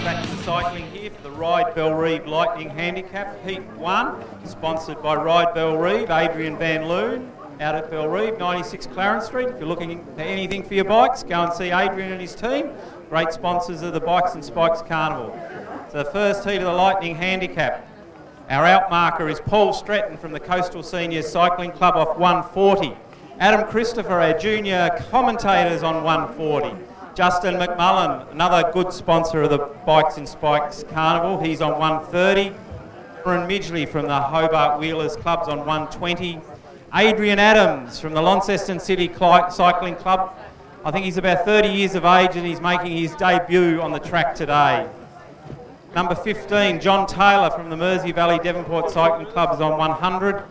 back to the cycling here for the Ride Bellerive Lightning Handicap Heat 1, sponsored by Ride Bellerive, Adrian Van Loon, out at Bellerive, 96 Clarence Street. If you're looking for anything for your bikes, go and see Adrian and his team. Great sponsors of the Bikes and Spikes Carnival. So the first heat of the Lightning Handicap. Our outmarker is Paul Stratton from the Coastal Seniors Cycling Club off 140. Adam Christopher, our junior commentators, on 140. Justin McMullen, another good sponsor of the Bikes and Spikes Carnival, he's on 130. Aaron Midgley from the Hobart Wheelers Club's on 120. Adrian Adams from the Launceston City Cycling Club, I think he's about 30 years of age and he's making his debut on the track today. Number 15, John Taylor from the Mersey Valley Devonport Cycling Club is on 100.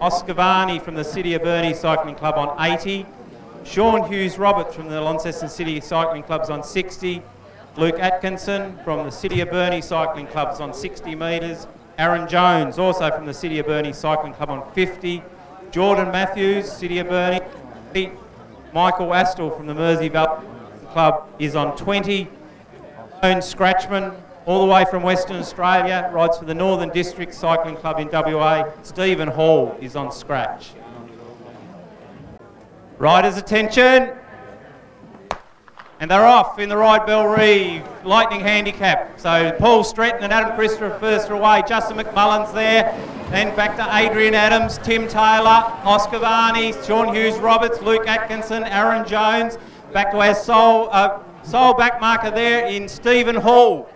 Oscar Varney from the City of Burnie Cycling Club on 80. Sean Hughes Roberts from the Launceston City Cycling Club's on 60. Luke Atkinson from the City of Burnie Cycling Club's on 60 metres. Aaron Jones, also from the City of Burnie Cycling Club, on 50. Jordan Matthews, City of Burnie. Michael Astle from the Mersey Valley Club is on 20. Owen Scratchman, all the way from Western Australia, rides for the Northern District Cycling Club in WA. Stephen Hall is on scratch. Riders, attention. And they're off in the Ride Bellerive Lightning Handicap. So Paul Stratton and Adam Christopher first are away. Justin McMullen's there. Then back to Adrian Adams, Tim Taylor, Oscar Varney, Sean Hughes Roberts, Luke Atkinson, Aaron Jones. Back to our sole backmarker there in Stephen Hall.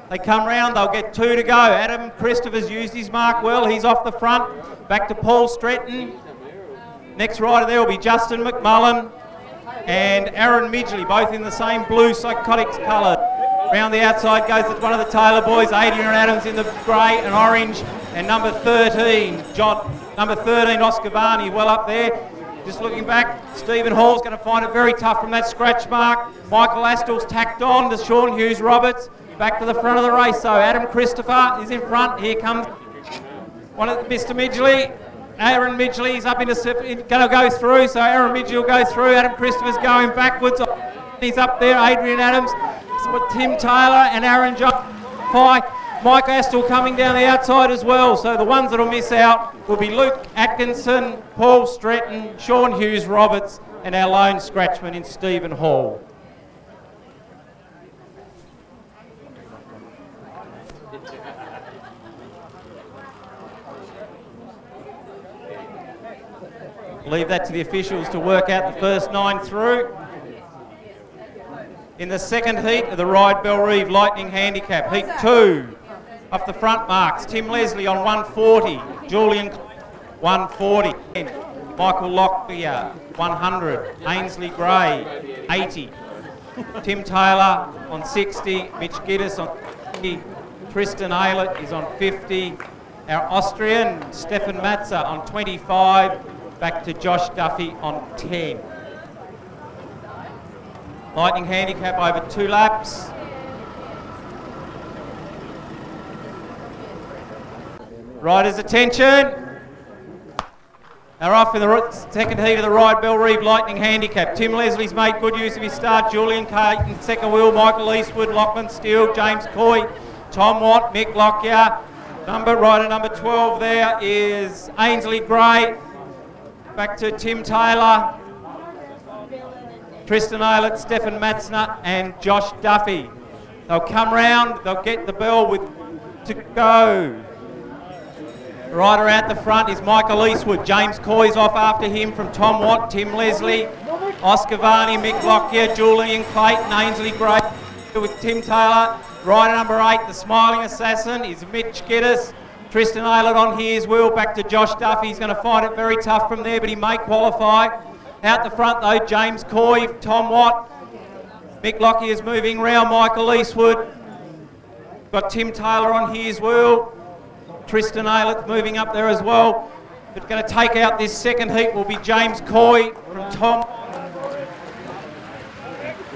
They come round, they'll get 2 to go. Adam Christopher's used his mark well, he's off the front. Back to Paul Stratton. Next rider there will be Justin McMullen and Aaron Midgley, both in the same blue Psychotics colour. Round the outside goes one of the Taylor boys, Adrian Adams in the grey and orange, and number 13, Oscar Varney, well up there. Just looking back, Stephen Hall's going to find it very tough from that scratch mark. Michael Astle's tacked on to Sean Hughes Roberts. Back to the front of the race, so Adam Christopher is in front. Here comes Mr. Midgley. Aaron Midgley is up going to go through, so Aaron Midgley will go through. Adam Christopher's going backwards. He's up there. Adrian Adams, Tim Taylor, and Aaron Jones. Mike Astle coming down the outside as well. So the ones that'll miss out will be Luke Atkinson, Paul Stratton, Sean Hughes Roberts, and our lone scratchman in Stephen Hall. Leave that to the officials to work out the first 9 through. In the second heat of the Ride Bellerive Lightning Handicap, Heat 2, off the front marks, Tim Leslie on 140, Julian 140, Michael Lockyer 100, Ainsley Gray 80, Tim Taylor on 60, Mitch Giddis on 50, Tristan Aylett is on 50, our Austrian Stefan Matzer on 25, back to Josh Duffy on 10. Lightning Handicap over 2 laps. Riders, attention. They're off in the second heat of the Ride Bellerive Lightning Handicap. Tim Leslie's made good use of his start. Julian Caton, second wheel. Michael Eastwood, Lachlan Steele, James Coy, Tom Watt, Mick Lockyer. Rider number 12 there is Ainsley Gray. Back to Tim Taylor, Tristan Aylett, Stefan Matzner and Josh Duffy. They'll come round, they'll get the bell to go. The rider out the front is Michael Eastwood. James Coy's off after him from Tom Watt, Tim Leslie, Oscar Varney, Mick Lockyer, Julian Clayton, Ainsley Gray with Tim Taylor. Rider number 8, the Smiling Assassin, is Mitch Giddis. Tristan Aylett on his wheel, back to Josh Duffy. He's going to find it very tough from there, but he may qualify. Out the front though, James Coy, Tom Watt. Mick Lockyer's moving round, Michael Eastwood. Got Tim Taylor on his wheel. Tristan Aylett moving up there as well. But going to take out this second heat will be James Coy from Tom.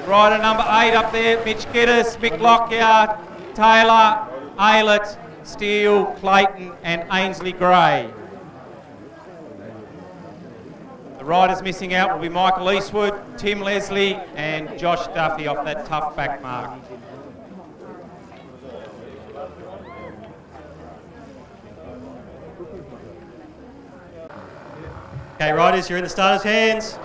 Rider number 8 up there, Mitch Giddis, Mick Lockyer, Taylor, Aylett, Steele, Clayton and Ainsley Gray. The riders missing out will be Michael Eastwood, Tim Leslie and Josh Duffy off that tough back mark. Okay, riders, you're in the starters' hands.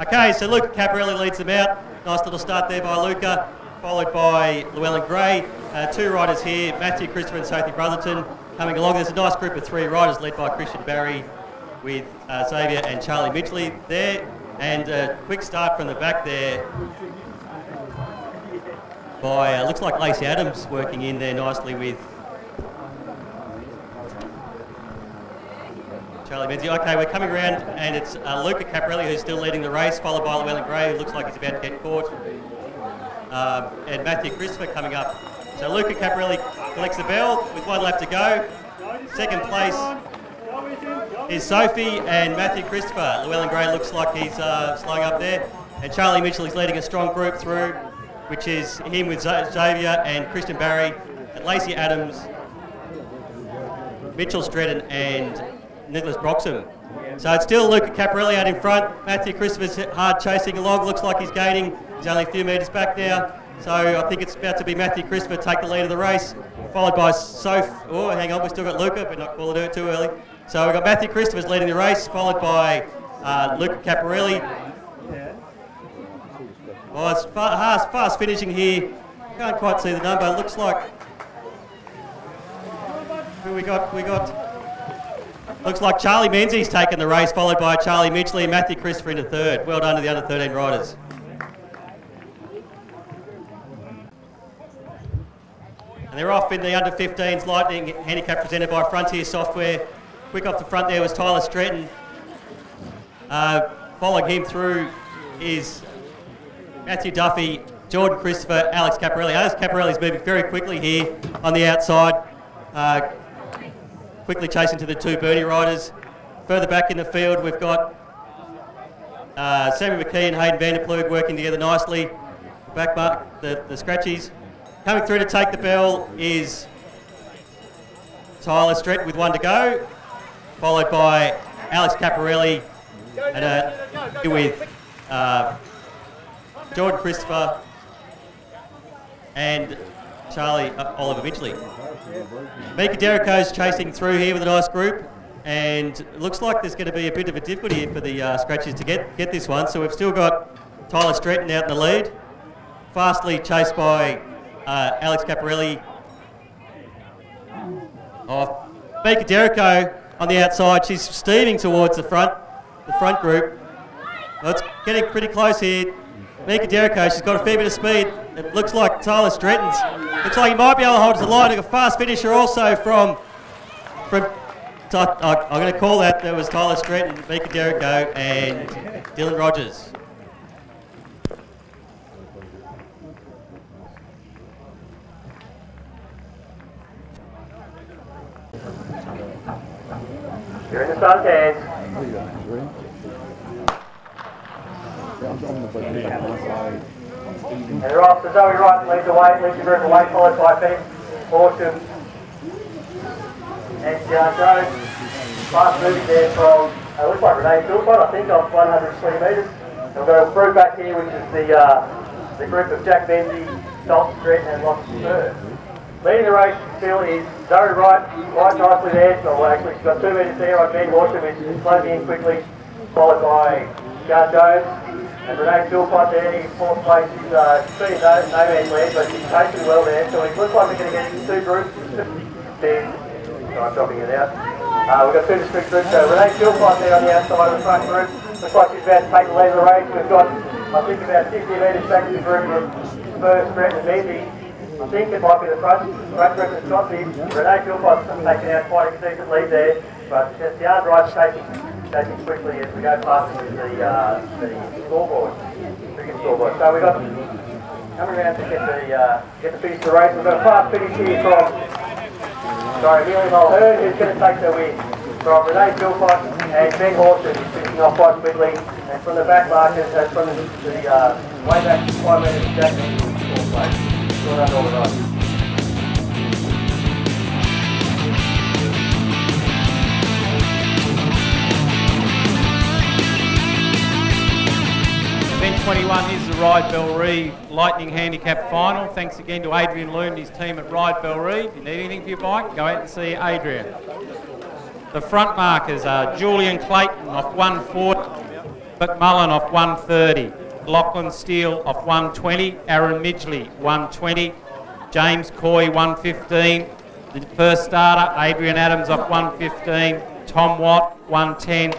Okay, so Luca Caparelli leads them out. Nice little start there by Luca, followed by Llewellyn Gray. Two riders here, Matthew Christopher and Sophie Brotherton coming along. There's a nice group of three riders led by Christian Barry with Xavier and Charlie Mitchley there. And a quick start from the back there by, looks like Lacey Adams working in there nicely with Charlie Mitchley. Okay, we're coming around and it's Luca Caparelli who's still leading the race, followed by Llewellyn Gray, who looks like he's about to get caught. And Matthew Christopher coming up. So Luca Caparelli collects the bell with one lap to go. Second place is Sophie and Matthew Christopher. Llewellyn Gray looks like he's slowing up there. And Charlie Mitchell is leading a strong group through, which is him with Xavier and Christian Barry, and Lacey Adams, Mitchell Stretton and Nicholas Broxham. So it's still Luca Caparelli out in front. Matthew Christopher's hard chasing along. Looks like he's gaining. He's only a few metres back now. So I think it's about to be Matthew Christopher take the lead of the race, followed by Soph. Oh, hang on, we've still got Luca, but not calling it too early. So we've got Matthew Christopher's leading the race, followed by Luca Caparelli. Oh, it's fast finishing here. Can't quite see the number. It looks like who we got. Looks like Charlie Menzies taking the race, followed by Charlie Mitchley and Matthew Christopher into third. Well done to the under 13 riders. And they're off in the under 15s Lightning Handicap presented by Frontier Software. Quick off the front there was Tyler Stretton. Following him through is Matthew Duffy, Jordan Christopher, Alex Caparelli. Alex Caparelli's moving very quickly here on the outside. Quickly chasing to the two Bernie riders. Further back in the field, we've got Sammy McKee and Hayden Vanderploeg working together nicely. Back mark, the Scratchies. Coming through to take the bell is Tyler Stretton with one to go, followed by Alex Caparelli and with Jordan Christopher and Charlie Oliver Mitchley. Mika Derrico's chasing through here with a nice group, and it looks like there's going to be a bit of a difficulty here for the Scratches to get this one. So we've still got Tyler Stretton out in the lead, fastly chased by Alex Caparelli. Oh, Mika Derrico on the outside. She's steaming towards the front group. Well, it's getting pretty close here. Mika Derrico, she's got a fair bit of speed. It looks like Tyler Stretton's. Looks like he might be able to hold to the line. A fast finisher also from I'm going to call that. That was Tyler Stretton, Mika Derrico, and Dylan Rogers. You're in the starter's hands. And they're off. So Zoe Wright leads the way, leads the group away, followed by Ben Horsham and Jones. Fast moving there from, looks like Renee Philpott, I think, off 120 metres. We'll go through back here, which is the group of Jack Benzie, Dalton Stretton and Locke Spur. Leading the race still is Zoe Wright, right nicely there. Well, actually, she's got 2 metres there on Ben Horsham, who's closing in quickly, followed by Jar Jones. And Renee Philpott there in 4th place. She's pretty no man's land, but she's chasing well there. So it looks like we're going to get into 2 groups. I'm dropping it out. We've got 2 distinct groups. So Renee Philpott there on the outside of the front group. Looks like she's about to take the lead of the race. We've got, I think, about 50 metres back to the group of Spurs, Stretton and Menzies. I think it might be the front group that's got this. Renee Philpott's taking out quite a decent lead there, but the yard rider's taking quickly as we go past the scoreboard, cricket scoreboard. So we've got coming around to get the finish of the race. We've got a fast finish here from Amelia Mulhern, who's going to take the win from Renee Philpott and Ben Horsham, who's finishing off quite quickly. And from the back markers, from the way back 5 metres, Jack Benzie, 4th place. Well done, all the guys. 2021 is the Ride Bellreeve Lightning Handicap Final. Thanks again to Adrian Loon and his team at Ride Bellreeve. If you need anything for your bike, go out and see Adrian. The front markers are Julian Clayton off 140, McMullen off 130, Lachlan Steele off 120, Aaron Midgley 120, James Coy 115, the first starter Adrian Adams off 115, Tom Watt 110,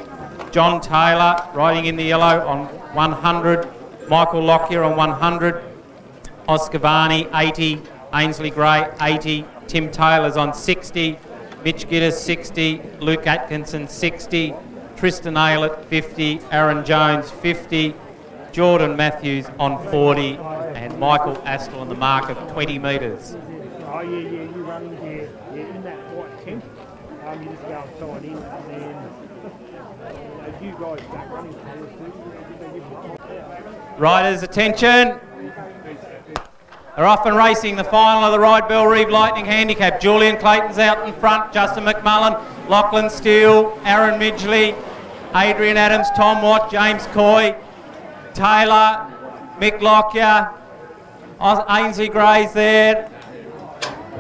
John Taylor riding in the yellow on 100, Michael Lockyer on 100, Oscar Varney 80, Ainsley Gray 80, Tim Taylor's on 60, Mitch Gidders 60, Luke Atkinson 60, Tristan Aylett 50, Aaron Jones 50, Jordan Matthews on 40, and Michael Astle on the mark of 20 metres. Oh yeah, you run in in that white tent. You just go and sign in, and then you guys start running colours too. Riders, attention. They're off and racing the final of the Ride Bellreeve Lightning Handicap. Julian Clayton's out in front, Justin McMullen, Lachlan Steele, Aaron Midgley, Adrian Adams, Tom Watt, James Coy, Taylor, Mick Lockyer, Ainsley Gray's there,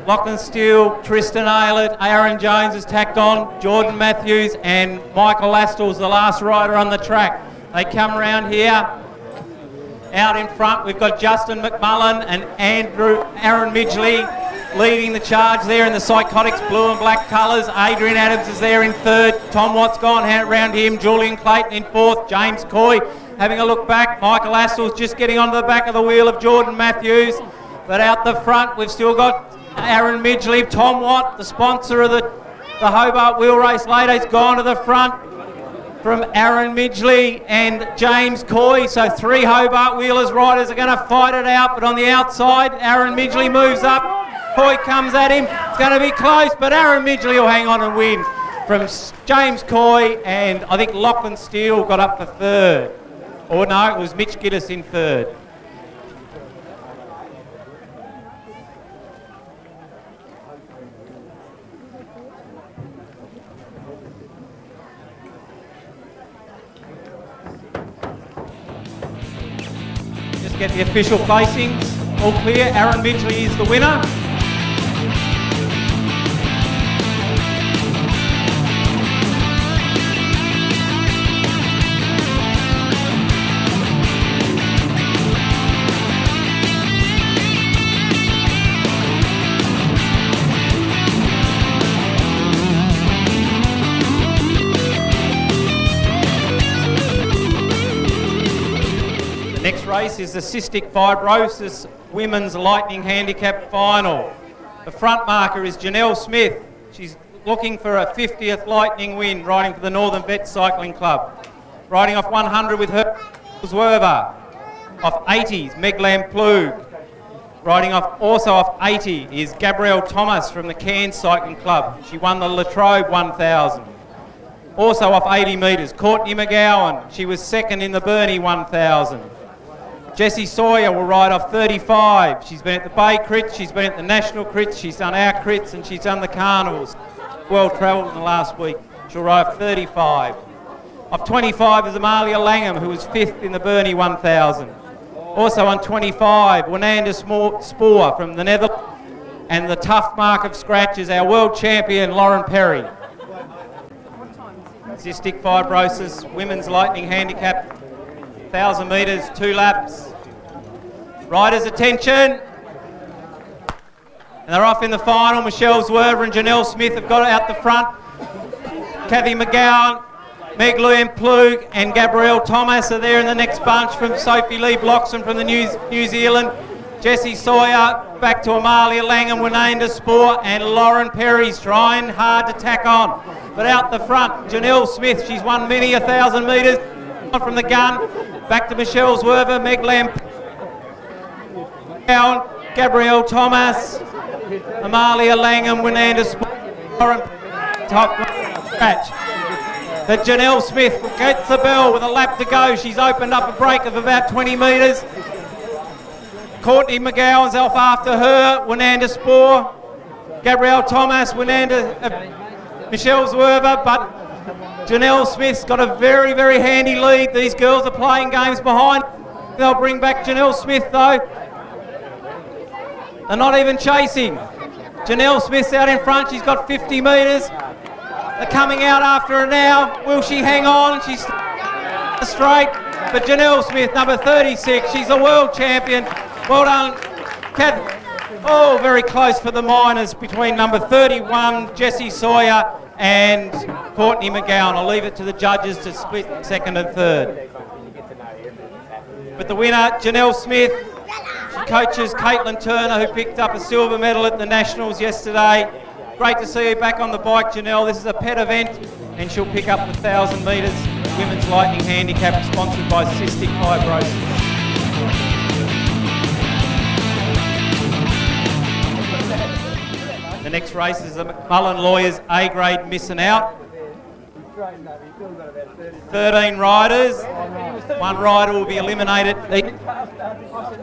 Lachlan Steele, Tristan Aylett, Aaron Jones has tacked on, Jordan Matthews and Michael Astle's the last rider on the track. They come around here. Out in front, we've got Justin McMullen and Aaron Midgley leading the charge there in the Psychotics blue and black colours. Adrian Adams is there in third. Tom Watt's gone around him. Julian Clayton in fourth. James Coy having a look back. Michael Astle's just getting onto the back of the wheel of Jordan Matthews. But out the front, we've still got Aaron Midgley. Tom Watt, the sponsor of the Hobart Wheel Race later, has gone to the front from Aaron Midgley and James Coy. So three Hobart Wheelers riders are going to fight it out, but on the outside, Aaron Midgley moves up. Coy comes at him. It's going to be close, but Aaron Midgley will hang on and win from James Coy, and I think Lachlan Steele got up for third. Or no, it was Mitch Giddis in third. Get the official placings all clear. Aaron Midgley is the winner. Next race is the Cystic Fibrosis Women's Lightning Handicap Final. The front marker is Janelle Smith. She's looking for a 50th Lightning win, riding for the Northern Vet Cycling Club. Riding off 100 with her Swerver. Off 80s, Meg Lamplug. Riding off also off 80 is Gabrielle Thomas from the Cairns Cycling Club. She won the Latrobe 1000. Also off 80 metres, Courtney McGowan. She was second in the Burnie 1000. Jessie Sawyer will ride off 35. She's been at the Bay Crits, she's been at the National Crits, she's done our Crits and she's done the Carnivals. Well travelled in the last week. She'll ride off 35. Off 25 is Amalia Langham, who was 5th in the Burnie 1000. Also on 25, Wananda Spoor from the Netherlands. And the tough mark of scratch is our world champion, Lauren Perry. Cystic Fibrosis, Women's Lightning Handicap, 1,000 metres, 2 laps. Riders, attention. And they're off in the final. Michelle Zwerver and Janelle Smith have got it out the front. Kathy McGowan, Meg Lamplug and Gabrielle Thomas are there in the next bunch from Sophie Lee Bloxham from the New Zealand. Jessie Sawyer, back to Amalia Langham, Wananda Spoor, and Lauren Perry's trying hard to tack on. But out the front, Janelle Smith, she's won many 1,000 metres from the gun. Back to Michelle Zwerver, Meg Lamp, Gabrielle Thomas, Amalia Langham, Wananda Spoor, Lauren top scratch. But Janelle Smith gets the bell with a lap to go. She's opened up a break of about 20 metres. Courtney McGowan's off after her, Wananda Spoor, Gabrielle Thomas, Michelle Zwerver, but Janelle Smith's got a very, very handy lead. These girls are playing games behind. They'll bring back Janelle Smith though. They're not even chasing. Janelle Smith's out in front. She's got 50 metres. They're coming out after her now. Will she hang on? She's straight. But Janelle Smith, number 36, she's a world champion. Well done, Kath. Oh, very close for the minors between number 31, Jessie Sawyer, and Courtney McGowan. I'll leave it to the judges to split second and third. But the winner, Janelle Smith, she coaches Caitlin Turner, who picked up a silver medal at the Nationals yesterday. Great to see you back on the bike, Janelle. This is a pet event, and she'll pick up the 1,000 metres Women's Lightning Handicap, sponsored by Cystic Fibrosis. The next race is the McMullen Lawyers A-grade missing out. 13 riders. One rider will be eliminated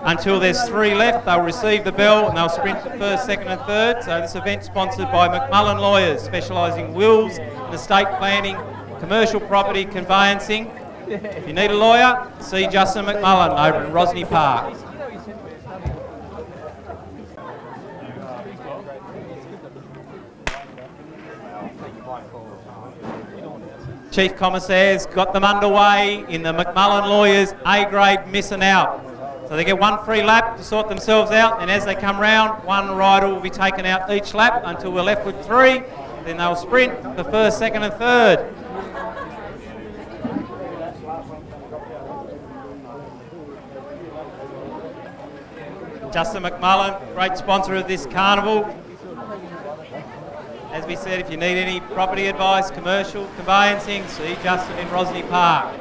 until there's 3 left. They'll receive the bell and they'll sprint to first, second and third. So this event sponsored by McMullen Lawyers, specialising in wills and estate planning, commercial property conveyancing. If you need a lawyer, see Justin McMullen over in Rosny Park. Chief Commissaire's got them underway in the McMullen Lawyers A-grade missing out. So they get 1 free lap to sort themselves out, and as they come round, 1 rider will be taken out each lap until we're left with 3. Then they'll sprint the first, second and third. Justin McMullen, great sponsor of this carnival. As we said, if you need any property advice, commercial, conveyancing, see Justin in Rosny Park.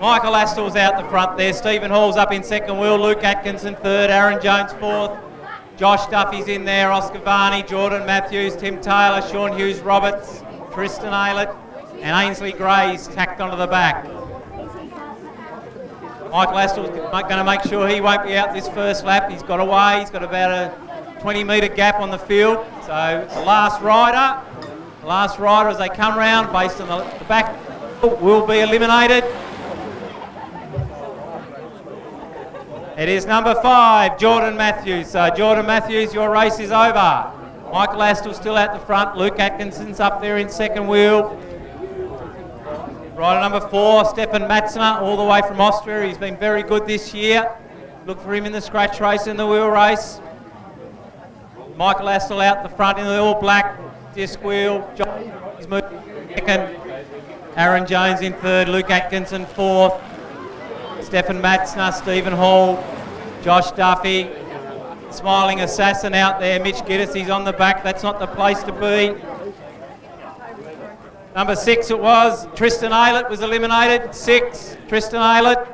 Michael Astor's out the front there. Stephen Hall's up in second wheel. Luke Atkinson third. Aaron Jones fourth. Josh Duffy's in there. Oscar Varney, Jordan Matthews, Tim Taylor, Sean Hughes Roberts, Tristan Aylett, and Ainsley Gray's tacked onto the back. Michael Astor's going to make sure he won't be out this first lap. He's got away. He's got about a 20-metre gap on the field. So the last rider as they come round, based on the back, will be eliminated. It is number 5, Jordan Matthews. So Jordan Matthews, your race is over. Michael Astor's still at the front. Luke Atkinson's up there in second wheel. Rider number 4, Stefan Matzner, all the way from Austria. He's been very good this year. Look for him in the scratch race and the wheel race. Michael Astor out the front in the all black disc wheel. He's moving second. Aaron Jones in third. Luke Atkinson fourth. Stefan Matzner, Stephen Hall, Josh Duffy. Smiling Assassin out there. Mitch Giddis, he's on the back. That's not the place to be. Number 6 it was. Tristan Aylett was eliminated. 6, Tristan Aylett.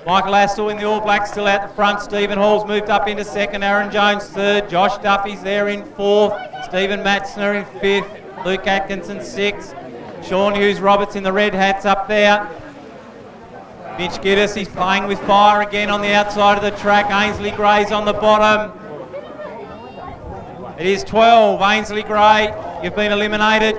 Michael Astor in the All Blacks still out the front. Stephen Hall's moved up into second. Aaron Jones third. Josh Duffy's there in fourth. Stephen Matzner in fifth. Luke Atkinson 6th. Sean Hughes Roberts in the red hats up there. Mitch Giddis, he's playing with fire again on the outside of the track. Ainsley Gray's on the bottom. It is 12. Ainsley Gray, you've been eliminated.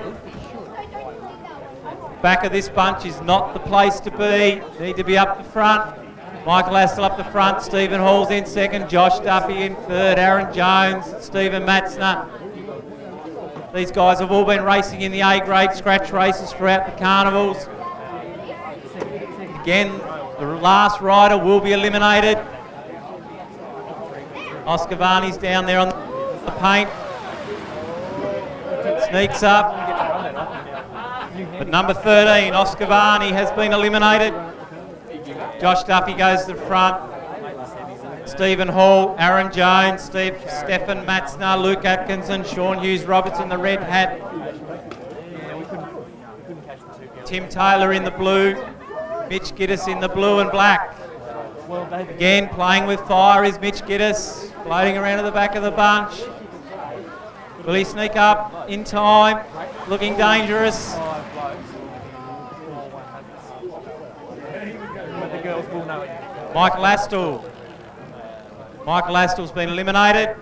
Back of this bunch is not the place to be. Need to be up the front. Michael Astor up the front. Stephen Hall's in second. Josh Duffy in third. Aaron Jones, Stephen Matzner. These guys have all been racing in the A-grade scratch races throughout the carnivals. Again, the last rider will be eliminated. Oscar Varney's down there on the paint. Sneaks up. But number 13, Oscar Varney, has been eliminated. Josh Duffy goes to the front. Stephen Hall, Aaron Jones, Stefan Matzner, Luke Atkinson, Sean Hughes Roberts in the red hat. Tim Taylor in the blue. Mitch Giddis in the blue and black. Again, playing with fire is Mitch Giddis, floating around to the back of the bunch. Will he sneak up in time? Looking dangerous. Michael Astor. Michael Astor's been eliminated.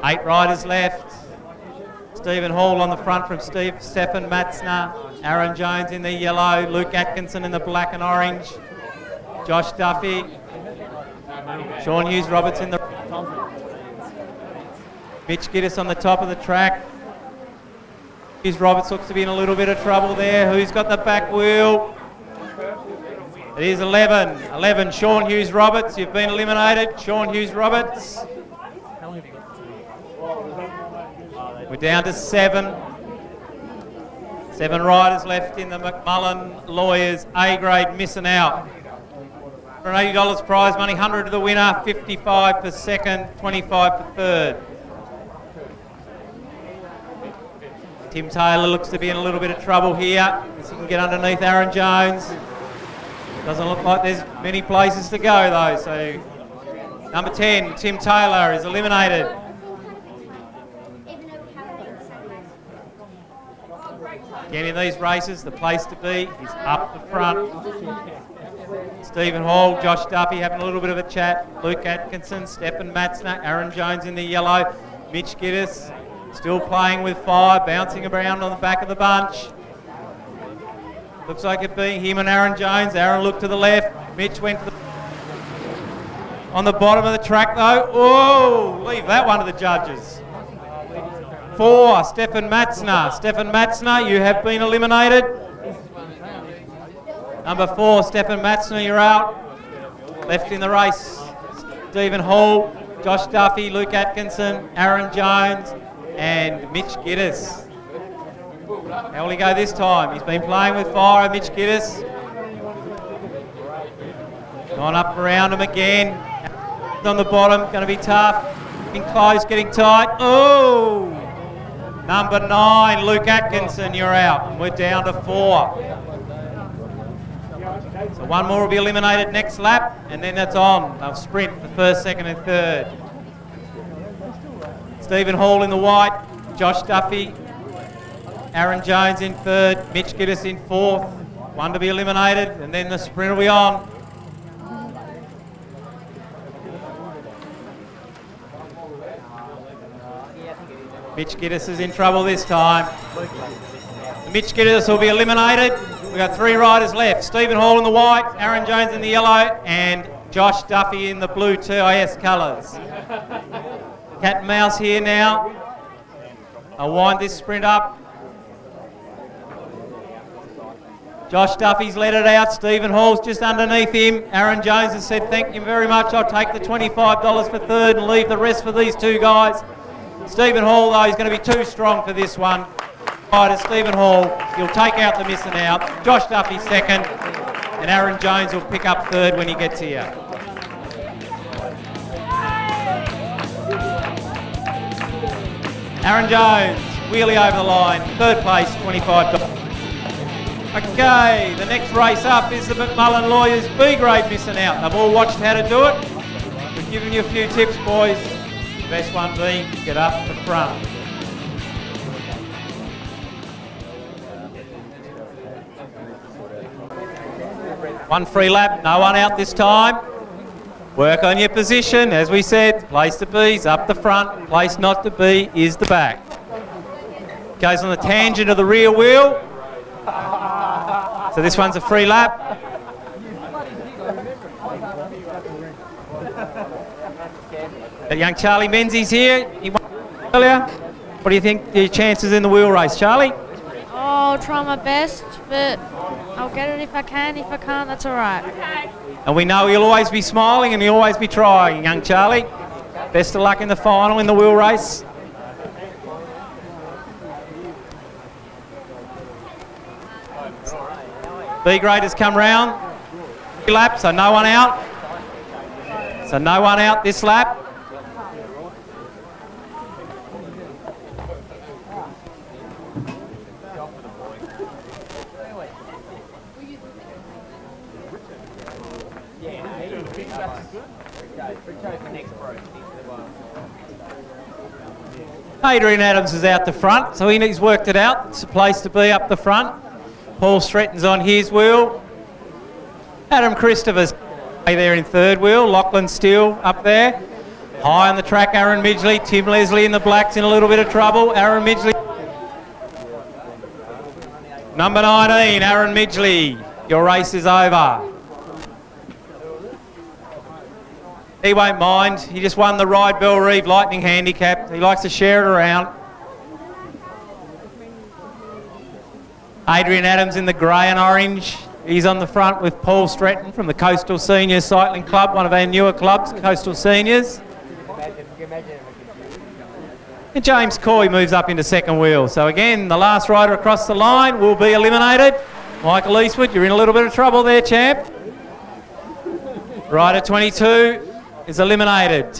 8 riders left. Stephen Hall on the front from Stefan Matzner. Aaron Jones in the yellow, Luke Atkinson in the black and orange, Josh Duffy, Sean Hughes-Roberts in the... Mitch Giddis on the top of the track. Hughes-Roberts looks to be in a little bit of trouble there. Who's got the back wheel? It is 11. 11, Sean Hughes-Roberts. You've been eliminated. Sean Hughes-Roberts. We're down to 7. 7 riders left in the McMullen Lawyers A grade missing out. For $80 prize money, 100 to the winner, 55 for second, 25 for third. Tim Taylor looks to be in a little bit of trouble here as he can get underneath Aaron Jones. Doesn't look like there's many places to go though, so number 10, Tim Taylor, is eliminated. Again in these races, the place to be is up the front. Stephen Hall, Josh Duffy having a little bit of a chat. Luke Atkinson, Stefan Matzner, Aaron Jones in the yellow. Mitch Giddis still playing with fire, bouncing around on the back of the bunch. Looks like it being him and Aaron Jones. Aaron looked to the left. Mitch went to the... On the bottom of the track though. Oh, leave that one to the judges. 4, Stefan Matzner. Stefan Matzner, you have been eliminated. Number 4, Stefan Matzner, you're out. Left in the race, Stephen Hall, Josh Duffy, Luke Atkinson, Aaron Jones, and Mitch Giddis. How will he go this time? He's been playing with fire, Mitch Giddis. Gone up around him again. On the bottom, going to be tough. Getting close, getting tight. Oh! Number 9, Luke Atkinson, you're out. We're down to 4. So one more will be eliminated next lap, and then that's on. They'll sprint the first, second and third. Stephen Hall in the white, Josh Duffy, Aaron Jones in third, Mitch Giddis in fourth. One to be eliminated, and then the sprint will be on. Mitch Giddis is in trouble this time. Mitch Giddis will be eliminated. We've got 3 riders left. Stephen Hall in the white, Aaron Jones in the yellow, and Josh Duffy in the blue TIS colours. Cat and mouse here now. I'll wind this sprint up. Josh Duffy's let it out. Stephen Hall's just underneath him. Aaron Jones has said, thank you very much. I'll take the $25 for third and leave the rest for these 2 guys. Stephen Hall, though, is going to be too strong for this one. Rider Stephen Hall, he'll take out the missing out. Josh Duffy second, and Aaron Jones will pick up third when he gets here. Aaron Jones, wheelie over the line, third place, $25. Okay, the next race up is the McMullen Lawyers B grade missing out. They've all watched how to do it. We've given you a few tips, boys. The best one being get up the front. One free lap, no one out this time. Work on your position, as we said, place to be is up the front, place not to be is the back. Goes on the tangent of the rear wheel. So this one's a free lap. That young Charlie Menzies here, he won earlier. What do you think your chances in the wheel race, Charlie? I'll try my best, but I'll get it if I can. If I can't, that's all right. Okay. And we know you'll always be smiling and you'll always be trying, young Charlie. Best of luck in the final in the wheel race. B grade has come round. Lap, so no one out. So no one out this lap. Adrian Adams is out the front, so he's worked it out. It's a place to be up the front. Paul Stretton's on his wheel. Adam Christopher's there in third wheel. Lachlan Steele up there. High on the track, Aaron Midgley. Tim Leslie in the black's in a little bit of trouble. Aaron Midgley. Number 19, Aaron Midgley. Your race is over. He won't mind. He just won the Ride Bell Reeve Lightning Handicap. He likes to share it around. Adrian Adams in the grey and orange. He's on the front with Paul Stratton from the Coastal Seniors Cycling Club, one of our newer clubs, Coastal Seniors. And James Coy moves up into second wheel. So again, the last rider across the line will be eliminated. Michael Eastwood, you're in a little bit of trouble there, champ. Rider 22 is eliminated.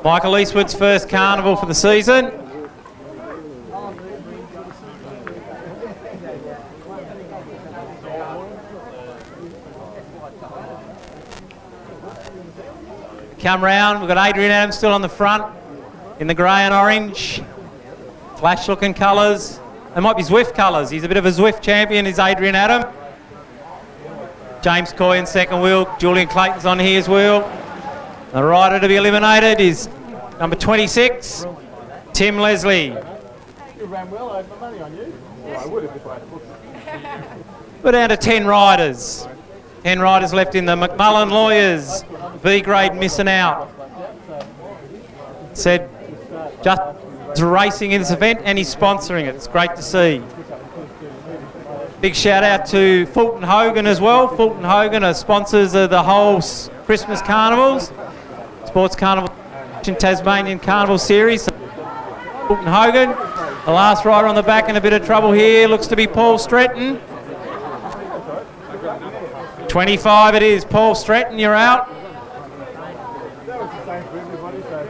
Michael Eastwood's first carnival for the season. Come round, we've got Adrian Adams still on the front in the grey and orange. Flash looking colours. They might be Zwift colours. He's a bit of a Zwift champion, is Adrian Adams. James Coy in second wheel. Julian Clayton's on his wheel. The rider to be eliminated is number 26, Tim Leslie. We're down to 10 riders. 10 riders left in the McMullen Lawyers B grade missing out. Said just racing in this event and he's sponsoring it. It's great to see. Big shout out to Fulton Hogan as well. Fulton Hogan are sponsors of the whole Christmas carnivals, Sports Carnival and Tasmanian Carnival Series. Fulton Hogan, the last rider on the back in a bit of trouble here, looks to be Paul Stratton. 25 it is. Paul Stratton, you're out.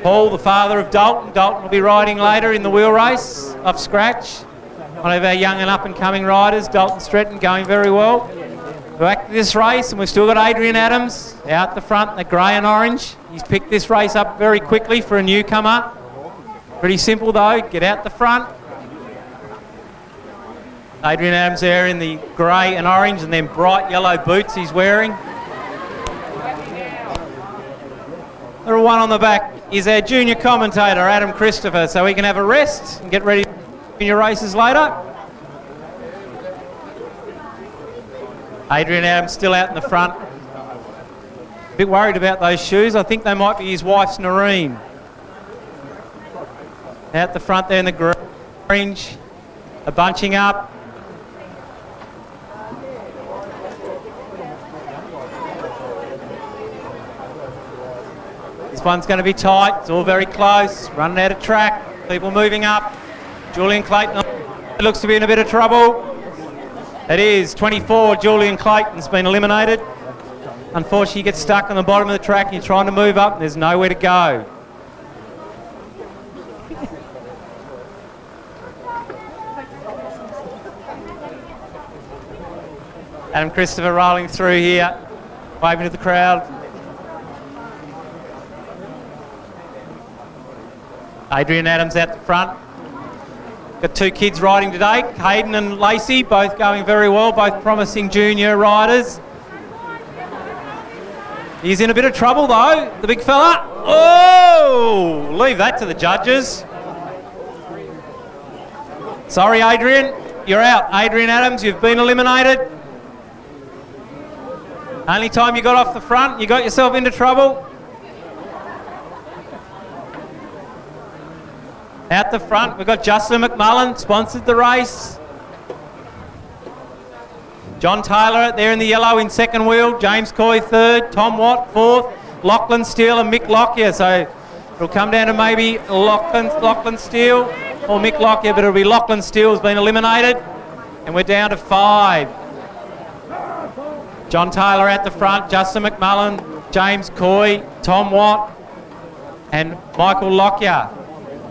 Paul, the father of Dalton. Dalton will be riding later in the wheel race off scratch. One of our young and up-and-coming riders, Dalton Stratton, going very well. Back to this race, and we've still got Adrian Adams out the front in the grey and orange. He's picked this race up very quickly for a newcomer. Pretty simple though, get out the front. Adrian Adams there in the grey and orange and then bright yellow boots he's wearing. The one on the back is our junior commentator, Adam Christopher, so he can have a rest and get ready in your races later. Adrian Adams still out in the front. A bit worried about those shoes. I think they might be his wife's Noreen. Out the front there in the orange. A bunching up. This one's going to be tight. It's all very close. Running out of track. People moving up. Julian Clayton looks to be in a bit of trouble. It is 24. Julian Clayton's been eliminated. Unfortunately, he gets stuck on the bottom of the track. You're trying to move up and there's nowhere to go. Adam Christopher rolling through here, waving to the crowd. Adrian Adams out the front. Got two kids riding today, Hayden and Lacey, both going very well, both promising junior riders. He's in a bit of trouble though, the big fella. Oh, leave that to the judges. Sorry, Adrian, you're out. Adrian Adams, you've been eliminated. Only time you got off the front, you got yourself into trouble. Out the front, we've got Justin McMullen, sponsored the race. John Taylor there in the yellow in second wheel. James Coy third. Tom Watt fourth. Lachlan Steele and Mick Lockyer. So it'll come down to maybe Lachlan Steele or Mick Lockyer, but it'll be Lachlan Steele has been eliminated. And we're down to 5. John Taylor at the front. Justin McMullen, James Coy, Tom Watt and Michael Lockyer.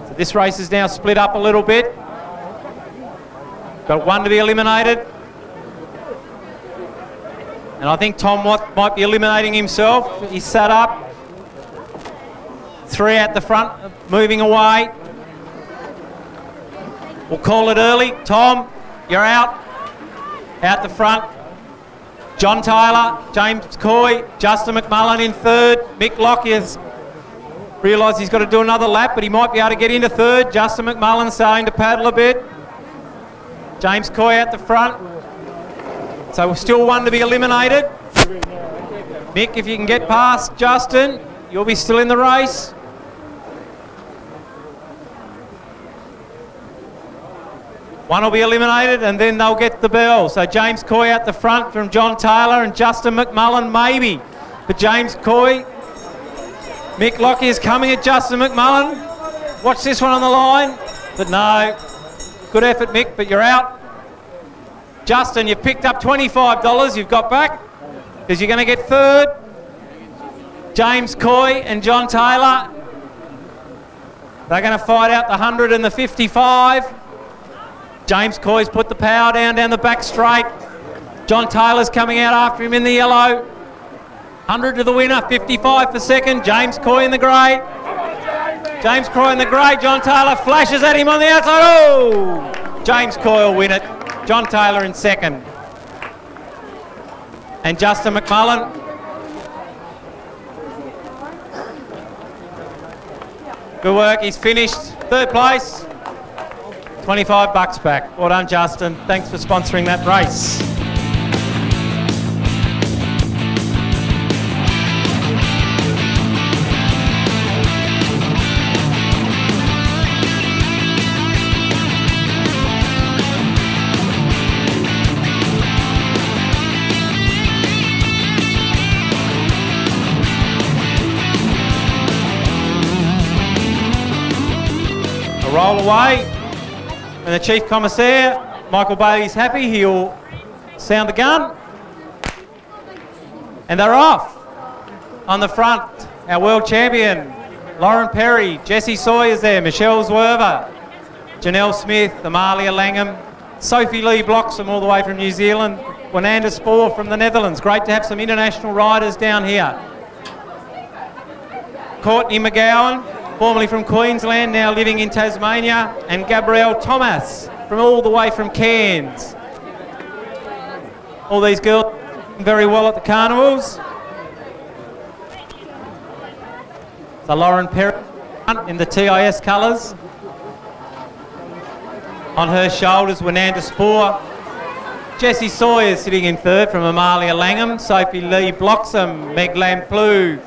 So this race is now split up a little bit. Got one to be eliminated. And I think Tom Watt might be eliminating himself. He's sat up. 3 at the front, moving away. We'll call it early. Tom, you're out. Out the front. John Taylor, James Coy, Justin McMullen in third. Mick Lockyer's realised he's got to do another lap, but he might be able to get into third. Justin McMullen starting to paddle a bit. James Coy out the front. So still one to be eliminated. Mick, if you can get past Justin, you'll be still in the race. One will be eliminated and then they'll get the bell. So James Coy out the front from John Taylor and Justin McMullen maybe. But James Coy. Mick Lockie is coming at Justin McMullen. Watch this one on the line. But no. Good effort, Mick, but you're out. Justin, you've picked up $25 you've got back because you're going to get third. James Coy and John Taylor. They're going to fight out the 100 and the 55. James Coy's put the power down the back straight. John Taylor's coming out after him in the yellow. 100 to the winner, 55 for second. James Coy in the grey. James Coy in the grey. John Taylor flashes at him on the outside. Oh! James Coy will win it. John Taylor in second. And Justin McMullen. Good work, he's finished. Third place. $25 back. Well done, Justin. Thanks for sponsoring that race. A roll away. And the Chief Commissaire, Michael Bailey's happy. He'll sound the gun. And they're off. On the front, our world champion, Lauren Perry. Jessie Sawyer's there. Michelle Zwerver. Janelle Smith. Amalia Langham. Sophie Lee Bloxham all the way from New Zealand. Wananda Spoor from the Netherlands. Great to have some international riders down here. Courtney McGowan, formerly from Queensland, now living in Tasmania, and Gabrielle Thomas from all the way from Cairns. All these girls very well at the carnivals. So Lauren Perry in the TIS colours. On her shoulders, Wananda Spoor. Jessie Sawyer sitting in third from Amalia Langham. Sophie Lee Bloxham, Meg Lamplu.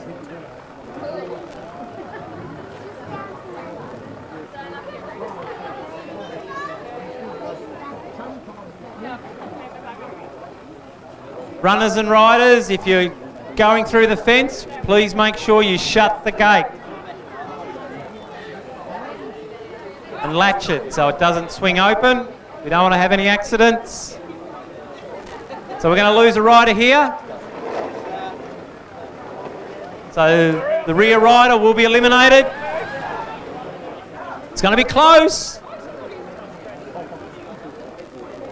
Runners and riders, if you're going through the fence, please make sure you shut the gate and latch it so it doesn't swing open. We don't want to have any accidents. So we're going to lose a rider here. So the rear rider will be eliminated. It's going to be close.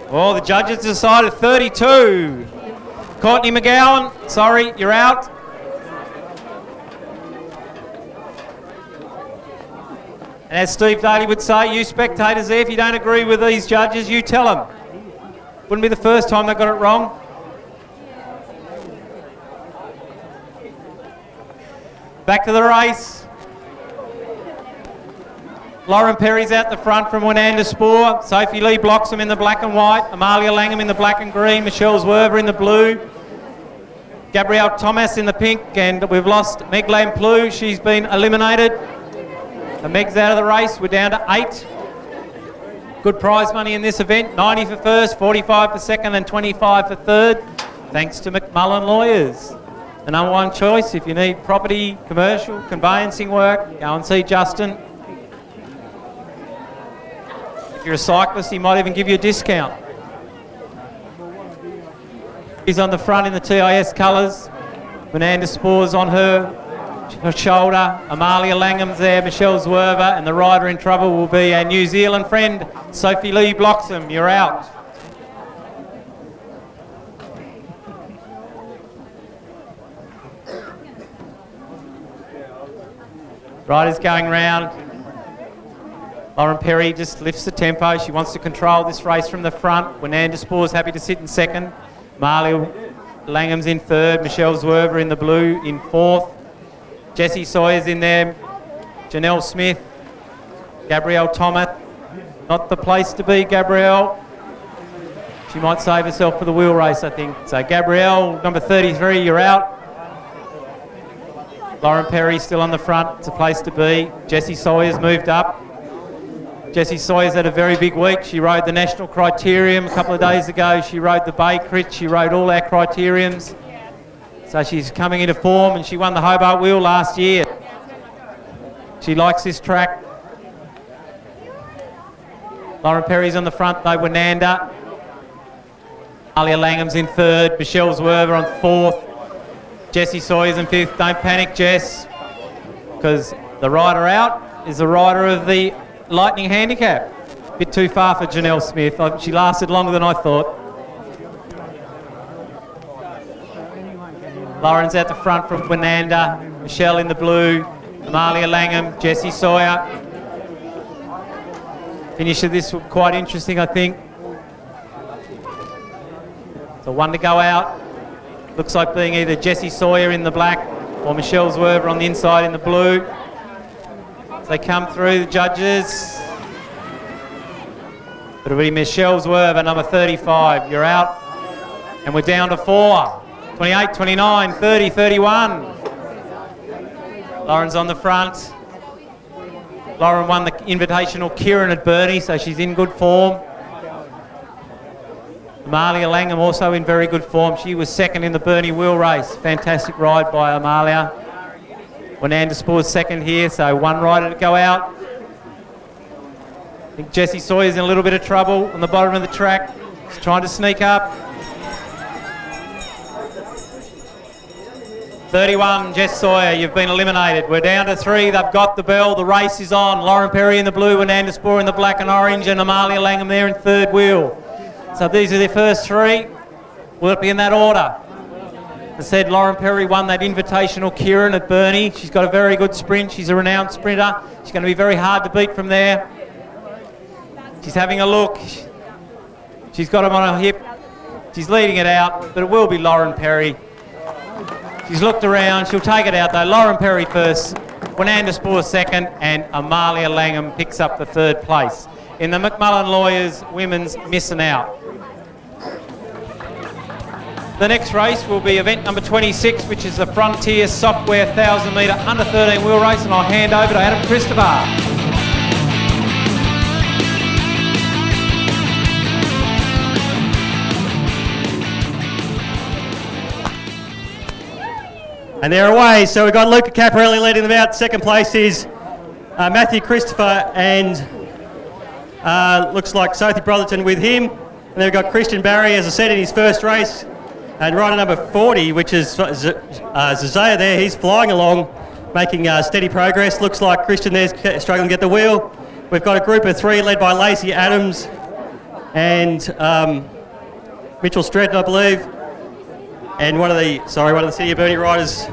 Oh, the judges decided 32. Courtney McGowan, sorry, you're out. And as Steve Daly would say, you spectators there, if you don't agree with these judges, you tell them. Wouldn't be the first time they got it wrong. Back to the race. Lauren Perry's out the front from Wananda Spoor. Sophie Lee Bloxham in the black and white. Amalia Langham in the black and green. Michelle Zwerver in the blue. Gabrielle Thomas in the pink. And we've lost Meg Lamplu. She's been eliminated. So Meg's out of the race. We're down to 8. Good prize money in this event. 90 for first, 45 for second and 25 for third. Thanks to McMullen Lawyers. The number one choice if you need property, commercial, conveyancing work. Go and see Justin. If you're a cyclist, he might even give you a discount. He's on the front in the TIS colours. Wananda Spoor's on her shoulder. Amalia Langham's there, Michelle Zwerver, and the rider in trouble will be our New Zealand friend, Sophie Lee Bloxham. You're out. Rider's going round. Lauren Perry just lifts the tempo. She wants to control this race from the front. Wananda Spoor's happy to sit in second. Amalia Langham's in third. Michelle Zwerver in the blue in fourth. Jessie Sawyer's in there. Janelle Smith. Gabrielle Thomas. Not the place to be, Gabrielle. She might save herself for the wheel race, I think. So Gabrielle, number 33, you're out. Lauren Perry still on the front. It's a place to be. Jessie Sawyer's moved up. Jessie Sawyer's had a very big week. She rode the National Criterium a couple of days ago. She rode the Bay Crit. She rode all our criteriums. So she's coming into form, and she won the Hobart Wheel last year. She likes this track. Lauren Perry's on the front, though, Wenanda. Alia Langham's in third. Michelle Zwerver on fourth. Jessie Sawyer's in fifth. Don't panic, Jess, because the rider out is the rider of the Lightning Handicap. A bit too far for Janelle Smith. She lasted longer than I thought. Lauren's out the front from Wenanda. Michelle in the blue. Amalia Langham. Jessie Sawyer. Finish of this was quite interesting, I think. So one to go out. Looks like being either Jessie Sawyer in the black or Michelle Zwerver on the inside in the blue. As they come through, the judges. It'll be Michelle Zwerver, number 35. You're out. And we're down to 4. 28, 29, 30, 31. Lauren's on the front. Lauren won the Invitational Kieran at Burnie, so she's in good form. Amalia Langham also in very good form. She was second in the Burnie wheel race. Fantastic ride by Amalia. Wenanda Spore's second here, so one rider to go out. I think Jessie Sawyer's in a little bit of trouble on the bottom of the track. She's trying to sneak up. 31, Jess Sawyer, you've been eliminated. We're down to 3. They've got the bell. The race is on. Lauren Perry in the blue, Wenanda Spore in the black and orange, and Amalia Langham there in third wheel. So these are their first 3. Will it be in that order? As I said, Lauren Perry won that Invitational Kieran at Burnie. She's got a very good sprint. She's a renowned sprinter. She's going to be very hard to beat from there. She's having a look. She's got him on her hip. She's leading it out, but it will be Lauren Perry. She's looked around. She'll take it out, though. Lauren Perry first, Wenanda Spore second, and Amalia Langham picks up the third place. In the McMullen Lawyers Women's Missing Out. The next race will be event number 26, which is the Frontier Software 1,000 metre under 13 wheel race, and I'll hand over to Adam Christopher. And they're away, so we've got Luca Caparelli leading them out. Second place is Matthew Christopher, and looks like Sophie Brotherton with him. And then we've got Christian Barry, as I said, in his first race. And rider number 40, which is Zazaya there, he's flying along, making steady progress. Looks like Christian there's struggling to get the wheel. We've got a group of 3 led by Lacey Adams and Mitchell Stretton, I believe. And one of the City of Burnie riders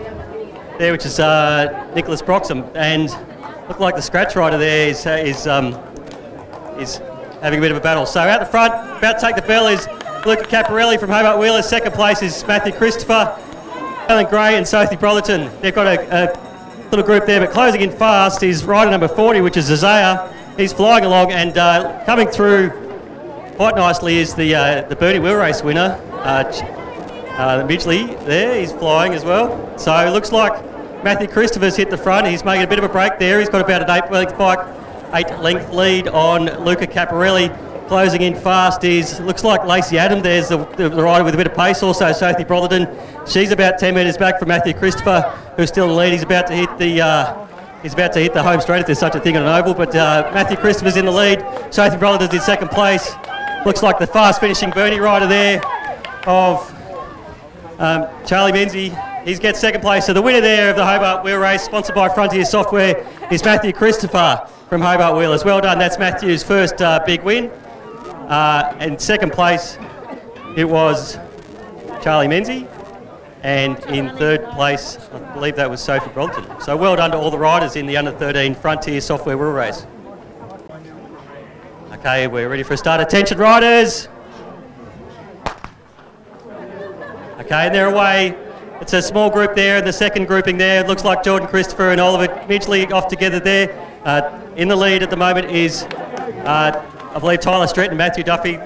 there, which is Nicholas Broxham, and look like the scratch rider there is having a bit of a battle. So out the front, about to take the bell is Luca Caparelli from Hobart Wheelers. Second place is Matthew Christopher, Alan Gray and Sophie Brotherton. They've got a little group there, but closing in fast is rider number 40, which is Zazaya. He's flying along, and coming through quite nicely is the Burnie wheel race winner, Midgley there, he's flying as well. So it looks like Matthew Christopher's hit the front. He's making a bit of a break there. He's got about an 8-length lead on Luca Caparelli. Closing in fast looks like Lacey Adam. There's the rider with a bit of pace. Also Sophie Brotherton. She's about 10 metres back from Matthew Christopher, who's still in the lead. He's about to hit the home straight if there's such a thing on an oval. But Matthew Christopher's in the lead. Sophie Brotherton's in second place. Looks like the fast finishing Burnie rider there of Charlie Menzies, he gets second place. So the winner there of the Hobart Wheel Race, sponsored by Frontier Software, is Matthew Christopher from Hobart Wheelers. Well done, that's Matthew's first big win. And second place, it was Charlie Menzies. And in third place, I believe that was Sophie Brotherton. So well done to all the riders in the under 13 Frontier Software Wheel Race. Okay, we're ready for a start. Attention riders. Okay, and they're away. It's a small group there, and the second grouping there, it looks like Jordan Christopher and Oliver Midgley off together there. In the lead at the moment is, I believe, Tyler Stretton and Matthew Duffy.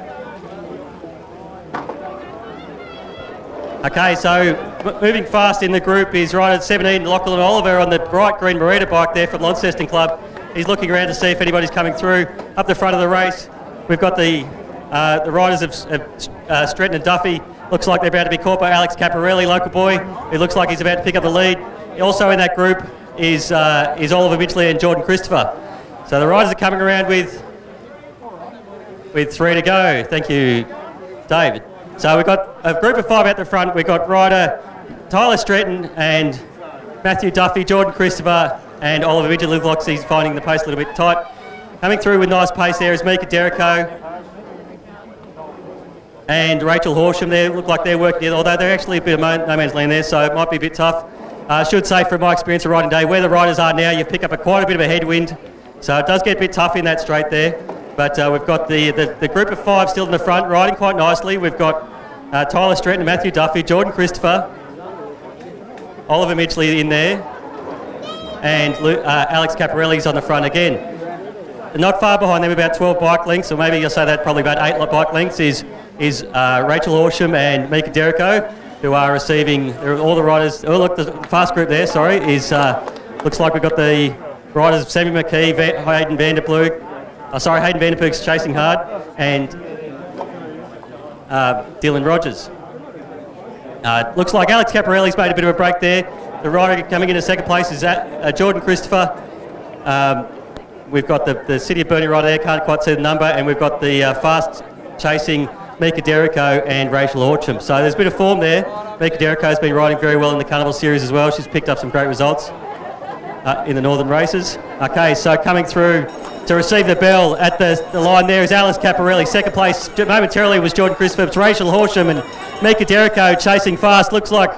Okay, so moving fast in the group is rider 17, Lachlan Oliver, on the bright green Marita bike there from Launceston Club. He's looking around to see if anybody's coming through. Up the front of the race, we've got the riders of Stretton and Duffy. Looks like they're about to be caught by Alex Caparelli, local boy. It looks like he's about to pick up the lead. Also in that group is Oliver Mitchley and Jordan Christopher. So the riders are coming around with 3 to go. Thank you, David. So we've got a group of 5 at the front. We've got rider Tyler Stretton and Matthew Duffy, Jordan Christopher and Oliver Mitchell. Looks like he's finding the pace a little bit tight. Coming through with nice pace there is Mika Derrico and Rachel Horsham there. Look like they're working together, although they're actually a bit of no man's land there, so it might be a bit tough. I should say from my experience of riding day, where the riders are now, you pick up quite a bit of a headwind, so it does get a bit tough in that straight there. But we've got the group of 5 still in the front, riding quite nicely. We've got Tyler Stretton, Matthew Duffy, Jordan Christopher, Oliver Mitchley in there, and Alex Caparelli's on the front again. Not far behind them, about 12 bike lengths, or maybe you'll say that probably about 8 bike lengths, is Rachel Horsham and Mika Derrico, who are receiving all the riders. Oh look, the fast group there, sorry, is looks like we've got the riders of Sammy McKee, Hayden Vanderploeg. Hayden Vanderpoog's chasing hard, and Dylan Rogers. Looks like Alex Caparelli's made a bit of a break there. The rider coming into second place is Jordan Christopher. We've got the City of Burnie rider there, can't quite see the number, and we've got the fast chasing Mika Derrico and Rachel Horsham. So there's a bit of form there. Mika Derrico's been riding very well in the Carnival Series as well. She's picked up some great results in the Northern races. Okay, so coming through to receive the bell at the line there is Alex Caparelli. Second place momentarily was Jordan Christopher. It's Rachel Horsham and Mika Derrico chasing fast. Looks like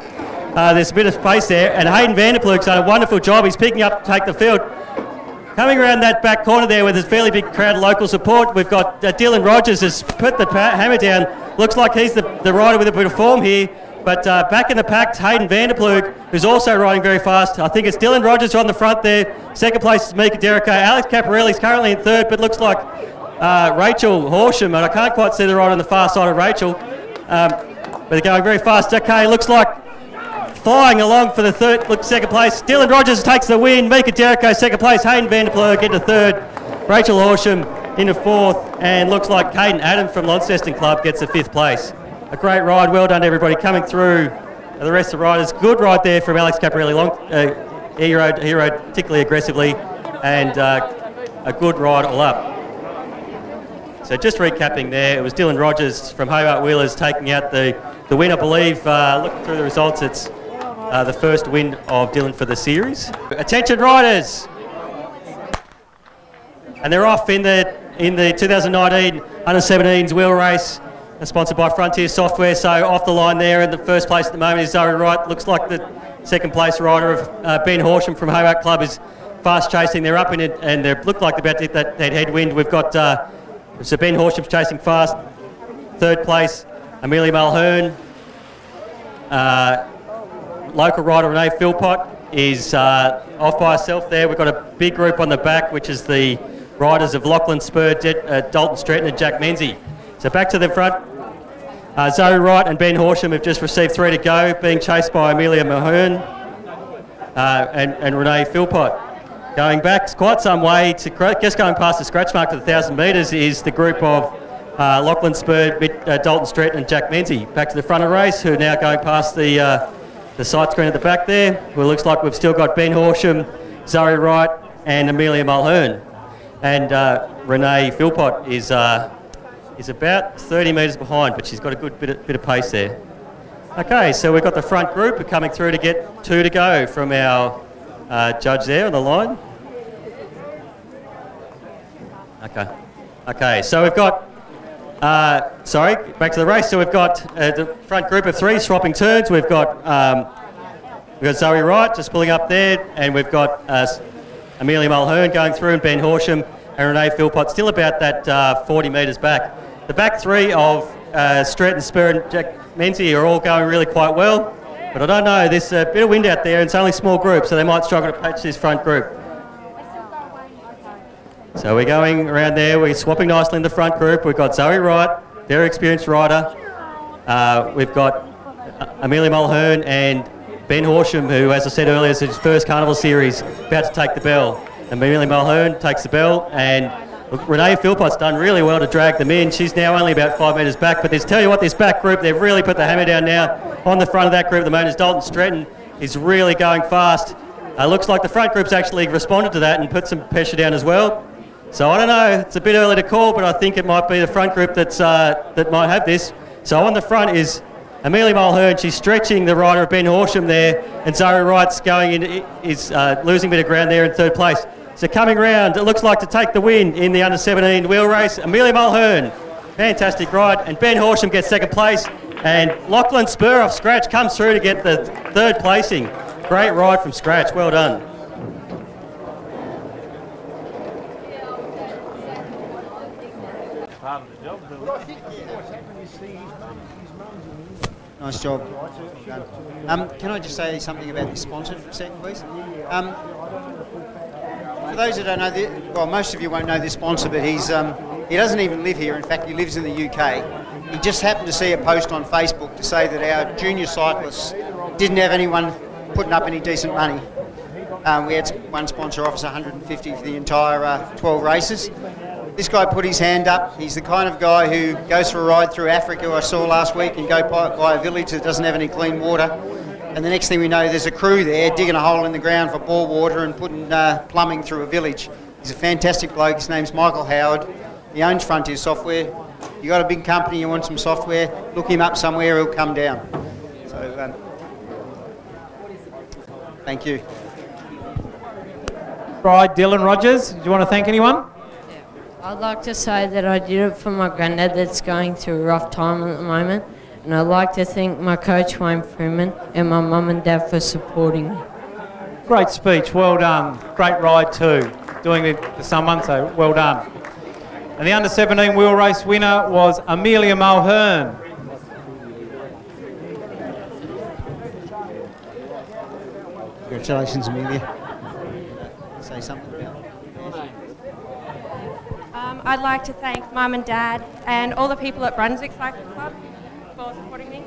there's a bit of pace there. And Hayden Vanderploeg's done a wonderful job. He's picking up to take the field. Coming around that back corner there with a fairly big crowd of local support, we've got Dylan Rogers has put the hammer down. Looks like he's the rider with a bit of form here. But back in the pack, Hayden Vanderploeg, who's also riding very fast. I think it's Dylan Rogers on the front there. Second place is Mika Derrico. Alex Caparelli's currently in third, but looks like Rachel Horsham, and I can't quite see the rider on the far side of Rachel. But they're going very fast. Okay, looks like flying along for the second place. Dylan Rogers takes the win. Mika Derrico second place. Hayden Vanderploeg into third. Rachel Horsham into fourth. And looks like Caden Adam from Launceston Club gets the 5th place. A great ride. Well done, everybody. Coming through the rest of the riders. Good ride there from Alex Caparelli. He rode particularly aggressively, and a good ride all up. So just recapping there, it was Dylan Rogers from Hobart Wheelers taking out the win, I believe. Looking through the results, it's the first win of Dylan for the series. Attention riders! And they're off in the 2019 Under-17s wheel race, sponsored by Frontier Software. So off the line there in the first place at the moment is Zoe Wright. Looks like the second place rider of Ben Horsham from Hobart Club is fast chasing. They're up in it, and they look like they're about to hit that headwind. We've got so Ben Horsham's chasing fast. Third place, Amelia Mulhern. Local rider Renee Philpott is off by herself there. We've got a big group on the back, which is the riders of Lachlan Spur, Dalton Stretton and Jack Menzies. So back to the front. Zoe Wright and Ben Horsham have just received 3 to go, being chased by Amelia Mulhern and Renee Philpott. Going back quite some way, just going past the scratch mark to the 1,000 metres is the group of Lachlan Spur, Dalton Stretton and Jack Menzies. Back to the front of the race, who are now going past the side screen at the back there. Well, it looks like we've still got Ben Horsham, Zoe Wright and Amelia Mulhern. And Renee Philpott is about 30 metres behind, but she's got a good bit of pace there. Okay, so we've got the front group coming through to get 2 to go from our judge there on the line. Okay, so we've got, back to the race. So we've got the front group of 3 swapping turns. We've got Zoe Wright just pulling up there, and we've got Amelia Mulhern going through, and Ben Horsham and Renee Philpott still about that 40 metres back. The back 3 of Stretton, Spur and Jack Menzies are all going really quite well, but I don't know, there's a bit of wind out there and it's only a small group, so they might struggle to patch this front group. So we're going around there, we're swapping nicely in the front group. We've got Zoe Wright, very experienced rider. We've got Amelia Mulhern and Ben Horsham, who, as I said earlier, is his first carnival series, about to take the bell. Amelia Mulhern takes the bell, and Renee Philpott's done really well to drag them in. She's now only about 5 metres back, but tell you what, this back group, they've really put the hammer down now. On the front of that group at the moment is Dalton Stretton. Is really going fast. Looks like the front group's actually responded to that and put some pressure down as well. So I don't know, it's a bit early to call, but I think it might be the front group that might have this. So on the front is Amelia Mulhern. She's stretching the rider of Ben Horsham there, and Zoe Wright's going in, is losing a bit of ground there in third place. So coming round, it looks like to take the win in the under-17 wheel race, Amelia Mulhern. Fantastic ride, and Ben Horsham gets second place, and Lachlan Spur off Scratch comes through to get the third placing. Great ride from Scratch, well done. Nice job. Can I just say something about this sponsor for a second, please? For those who don't know, well, most of you won't know this sponsor, but he doesn't even live here. In fact, he lives in the UK. He just happened to see a post on Facebook to say that our junior cyclists didn't have anyone putting up any decent money. We had one sponsor offer us 150 for the entire 12 races. This guy put his hand up. He's the kind of guy who goes for a ride through Africa, I saw last week, and go by a village that doesn't have any clean water. And the next thing we know, there's a crew there digging a hole in the ground for bore water and putting plumbing through a village. He's a fantastic bloke. His name's Michael Howard. He owns Frontier Software. You got a big company, you want some software, look him up somewhere, he'll come down. So, thank you. Right, Dylan Rogers, do you want to thank anyone? I'd like to say that I did it for my granddad that's going through a rough time at the moment, and I'd like to thank my coach Wayne Freeman and my mum and dad for supporting me. Great speech, well done. Great ride too, doing it for someone, so well done. And the under-17 wheel race winner was Amelia Mulhern. Congratulations, Amelia. Say something about it. I'd like to thank Mum and Dad and all the people at Brunswick Cycle Club for supporting me.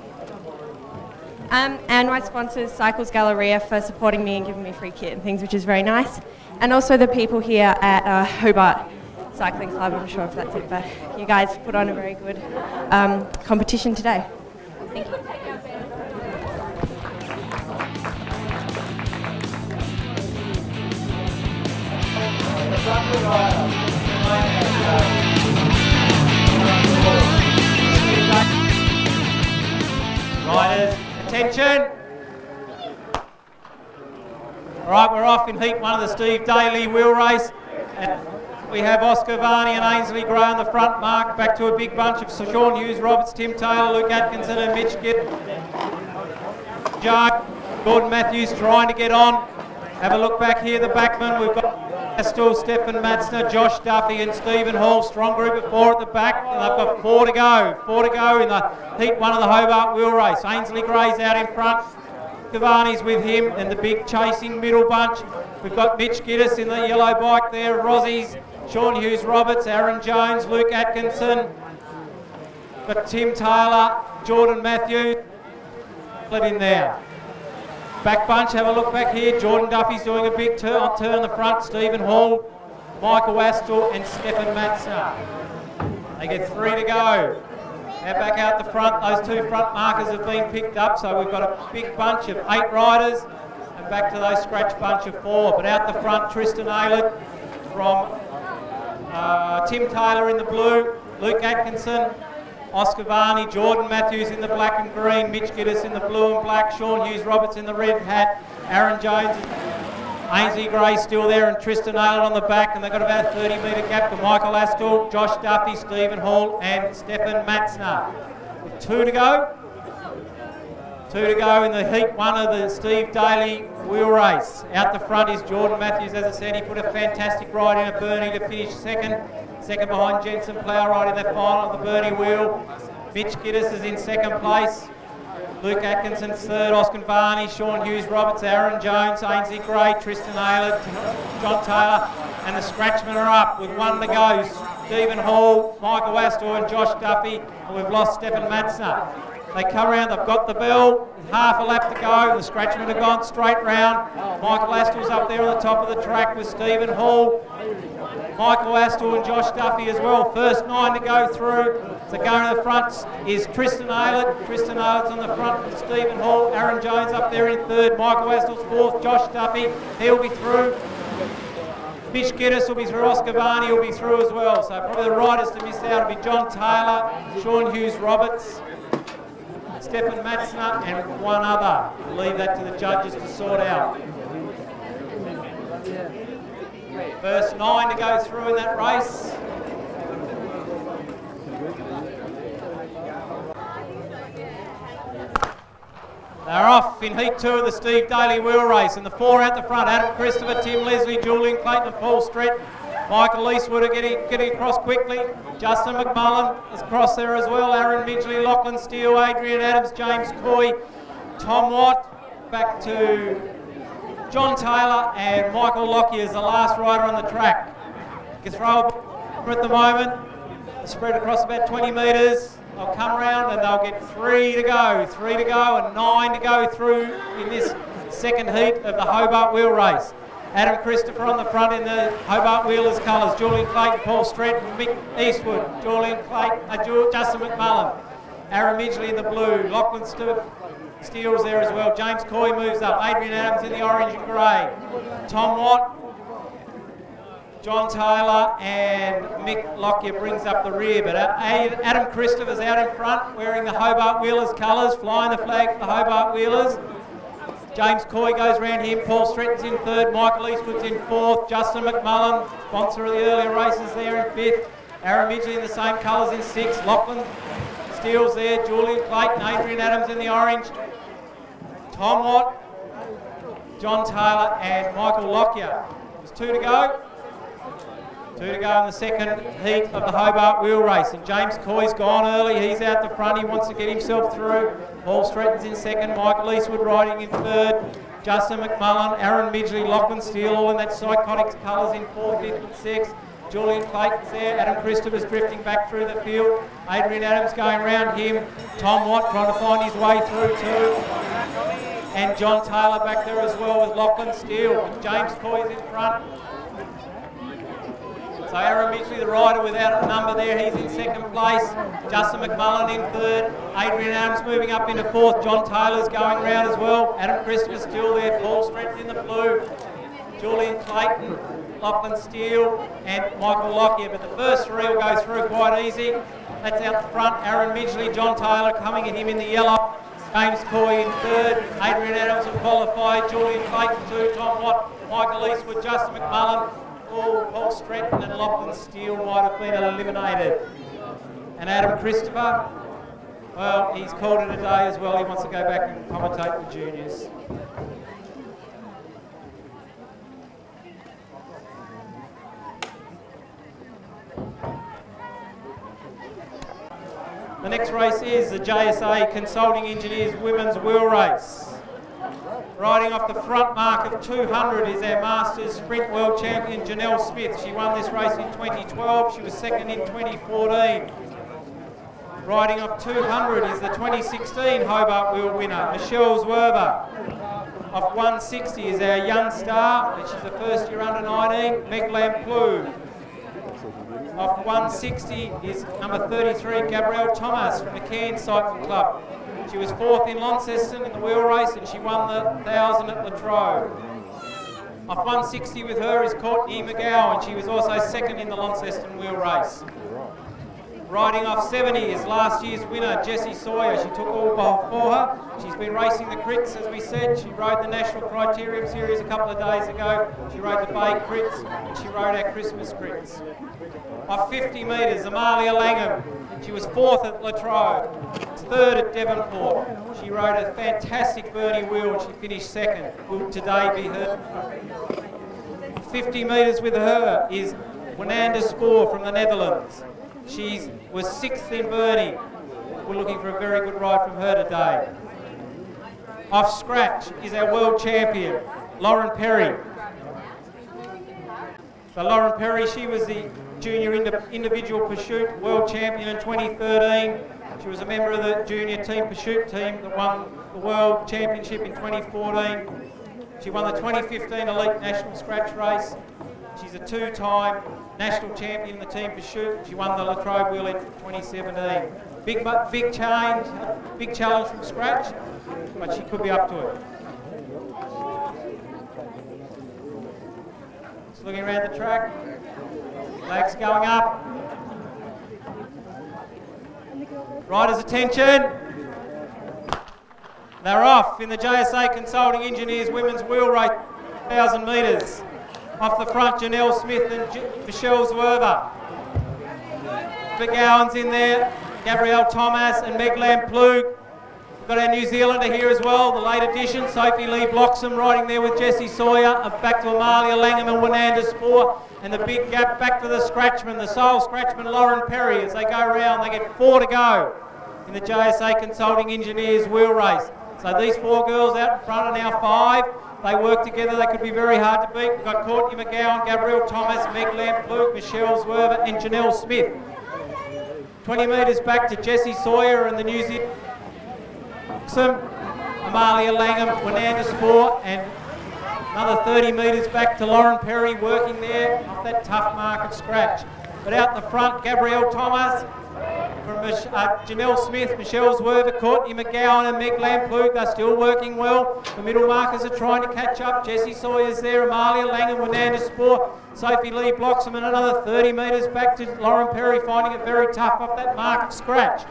And my sponsors, Cycles Galleria, for supporting me and giving me free kit and things, which is very nice. And also the people here at Hobart Cycling Club, I'm not sure if that's it, but you guys put on a very good competition today. Thank you. Riders, attention. All right, we're off in heat one of the Steve Daly wheel race. And we have Oscar Varney and Ainsley Gray on the front mark, back to a big bunch of Sean Hughes, Roberts, Tim Taylor, Luke Atkinson and Mitch Gitt. Gordon Matthews trying to get on. Have a look back here, the backman. We've got Astor, Stefan Matzner, Josh Duffy and Stephen Hall. Strong group of four at the back. And they've got four to go in the heat one of the Hobart wheel race. Ainsley Gray's out in front. Cavani's with him and the big chasing middle bunch. We've got Mitch Giddis in the yellow bike there. Rossies, Sean Hughes Roberts, Aaron Jones, Luke Atkinson. Got Tim Taylor, Jordan Matthews. Split in there. Back bunch, have a look back here. Jordan Duffy's doing a big turn on the front. Stephen Hall, Michael Astor and Stefan Matzner. They get three to go. Now back out the front, those two front markers have been picked up, so we've got a big bunch of 8 riders and back to those scratch bunch of 4. But out the front, Tristan Aylett from Tim Taylor in the blue, Luke Atkinson, Oscar Varney, Jordan Matthews in the black and green, Mitch Giddis in the blue and black, Sean Hughes Roberts in the red hat, Aaron Jones, Ainsley Gray still there and Tristan Aylett on the back, and they've got about a 30-metre gap to Michael Astor, Josh Duffy, Stephen Hall and Stefan Matzner. With 2 to go. 2 to go in the heat 1 of the Steve Daly wheel race. Out the front is Jordan Matthews, as I said, he put a fantastic ride in at Burnie to finish second. Second behind Jensen Plough right in that final of the Burnie wheel. Mitch Giddis is in second place. Luke Atkinson third, Oscar Varney, Sean Hughes Roberts, Aaron Jones, Ainsley Gray, Tristan Aylett, John Taylor, and the scratchmen are up with 1 to go. Stephen Hall, Michael Astor and Josh Duffy, and we've lost Stefan Matzner. They come around, they've got the bell, half a lap to go, the scratchmen have gone straight round. Michael Astor's up there on the top of the track with Stephen Hall. Michael Astor and Josh Duffy as well. First 9 to go through. So going to the front is Tristan Aylett. Tristan Aylett's on the front with Stephen Hall. Aaron Jones up there in third. Michael Astor's fourth. Josh Duffy, he'll be through. Mitch Geddes will be through. Oscar Varney will be through as well. So probably the riders to miss out will be John Taylor, Sean Hughes Roberts, Stefan Matzner and one other. We'll leave that to the judges to sort out. First 9 to go through in that race. They're off in Heat 2 of the Steve Daly wheel race, and the 4 out the front, Adam Christopher, Tim Leslie, Julian Clayton and Paul Stretton. Michael Eastwood are getting across quickly. Justin McMullen is across there as well. Aaron Midgley, Lachlan Steele, Adrian Adams, James Coy, Tom Watt, back to John Taylor and Michael Lockyer is the last rider on the track. You can throw at the moment, spread across about 20 metres. They'll come round and they'll get 3 to go and 9 to go through in this second heat of the Hobart wheel race. Adam Christopher on the front in the Hobart Wheelers colours. Julian Clayton, Paul Stretton, Mick Eastwood, Julian Clayton, Justin McMullen. Aaron Midgley in the blue. Lachlan Steele's there as well. James Coy moves up. Adrian Adams in the orange and grey. Tom Watt, John Taylor and Mick Lockyer brings up the rear, but Adam Christopher's out in front wearing the Hobart Wheelers colours, flying the flag for the Hobart Wheelers. James Coy goes round him, Paul Stretton's in third, Michael Eastwood's in fourth, Justin McMullen, sponsor of the earlier races there in fifth, Aaron Midgley in the same colours in sixth, Lachlan Steele's there, Julian Clayton, Adrian Adams in the orange, Tom Watt, John Taylor and Michael Lockyer. There's 2 to go. 2 to go in the second heat of the Hobart wheel race, and James Coy's gone early. He's out the front. He wants to get himself through. Paul Stretton's in second. Michael Eastwood riding in third. Justin McMullen, Aaron Midgley, Lachlan Steele, all in that Psychotics colours in fourth, fifth, and sixth. Julian Clayton's there. Adam Christopher's drifting back through the field. Adrian Adams going round him. Tom Watt trying to find his way through too. And John Taylor back there as well with Lachlan Steele. James Coy's in front. So Aaron Midgley, the rider without a number there, he's in second place. Justin McMullen in third. Adrian Adams moving up into fourth. John Taylor's going round as well. Adam Christopher's still there. Paul Stretton in the blue. Julian Clayton, Lachlan Steele and Michael Lockyer. But the first 3 will go through quite easy. That's out the front. Aaron Midgley, John Taylor coming at him in the yellow. James Coy in third. Adrian Adams will qualify. Julian Clayton 2. Tom Watt, Michael Eastwood, Justin McMullen. Paul Stretton and Lachlan Steele might have been eliminated. And Adam Christopher, well, he's called it a day as well. He wants to go back and commentate the juniors. The next race is the JSA Consulting Engineers Women's Wheel Race. Riding off the front mark of 200 is our Masters Sprint World Champion Janelle Smith. She won this race in 2012. She was second in 2014. Riding off 200 is the 2016 Hobart Wheel winner, Michelle Zwerver. Off 160 is our young star, and she's a first year under 19, Meg Lamplou. Off 160 is number 33, Gabrielle Thomas from the Cairns Cycling Club. She was fourth in Launceston in the wheel race and she won the 1,000 at Latrobe. Off 160 with her is Courtney McGowan. She was also second in the Launceston wheel race. Riding off 70 is last year's winner, Jessie Sawyer. She took all for her. She's been racing the crits, as we said. She rode the National Criterium Series a couple of days ago. She rode the Bay crits and she rode our Christmas crits. Off 50 metres, Amalia Langham. She was fourth at Latrobe, third at Devonport. She rode a fantastic Bernie wheel and she finished second. Will today be her. 50 metres with her is Wananda Spoor from the Netherlands. She was sixth in Bernie. We're looking for a very good ride from her today. Off scratch is our world champion, Lauren Perry. So Lauren Perry, she was the Junior Individual Pursuit World Champion in 2013. She was a member of the junior team pursuit team that won the World Championship in 2014. She won the 2015 Elite National Scratch Race. She's a two-time national champion in the team pursuit. She won the Latrobe Wheel in 2017. Big challenge from scratch, but she could be up to it. Just looking around the track. Flags going up. Riders' attention. They're off in the JSA Consulting Engineers Women's Wheel Race, 1,000 metres. Off the front, Janelle Smith and Michelle Zwerver. McGowan's in there, Gabrielle Thomas and Meg Lamplug. We've got our New Zealander here as well, the late addition, Sophie Lee Bloxham riding there with Jessie Sawyer. Back to Amalia Langham and Winanda Spoor. And the big gap back to the Scratchman, the sole Scratchman, Lauren Perry. As they go round, they get 4 to go in the JSA Consulting Engineers Wheel Race. So these 4 girls out in front are now 5. They work together, they could be very hard to beat. We've got Courtney McGowan, Gabrielle Thomas, Meg Lamplug, Michelle Zwerver and Janelle Smith. 20 metres back to Jessie Sawyer and the New Zealand. Amalia Langham, Winanda Spoor, and another 30 metres back to Lauren Perry working there off that tough market scratch. But out the front, Gabrielle Thomas, from Janelle Smith, Michelle Zwerver, Courtney McGowan and Meg Lamplug, they're still working well. The middle markers are trying to catch up. Jessie Sawyer's there, Amalia Langham, Winanda Spoor, Sophie Lee Bloxham, and another 30 metres back to Lauren Perry, finding it very tough off that market scratch.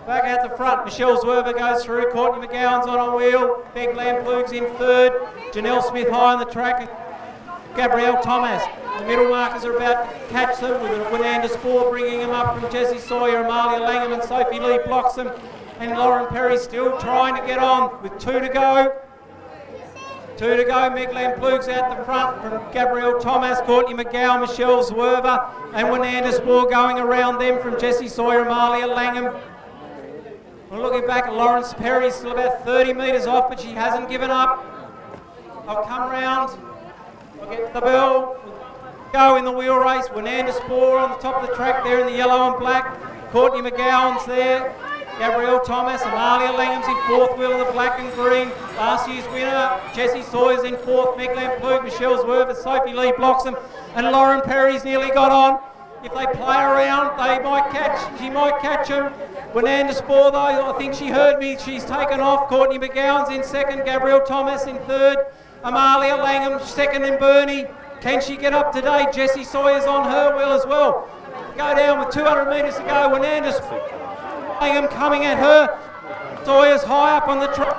Back out the front, Michelle Zwerver goes through, Courtney McGowan's on a wheel, Meg Lamplug's in third, Janelle Smith high on the track, and Gabrielle Thomas. The middle markers are about to catch them with Winanda Spoor bringing them up from Jessie Sawyer, Amalia Langham and Sophie Lee Bloxham, and Lauren Perry still trying to get on with 2 to go. 2 to go, Meg Lamplug's out the front from Gabrielle Thomas, Courtney McGowan, Michelle Zwerver, and Winanda Spoor going around them from Jessie Sawyer, Amalia Langham. We're looking back at Lawrence Perry, still about 30 metres off, but she hasn't given up. I'll come round, we'll get the bell, go in the wheel race. Winanda Spoor on the top of the track there in the yellow and black. Courtney McGowan's there. Gabrielle Thomas, Amalia Langham's in 4th wheel in the black and green. Last year's winner, Jessie Sawyer's in 4th, Meg Lamplug, Michelle Zwerver, Sophie Lee Bloxham, and Lauren Perry's nearly got on. If they play around, she might catch him. Winanda Spoor, though, I think she heard me, she's taken off. Courtney McGowan's in 2nd, Gabrielle Thomas in 3rd, Amalia Langham 2nd in Burnie. Can she get up today? Jessie Sawyer's on her wheel as well. Go down with 200 metres to go. Winanda Langham coming at her. Sawyer's high up on the track.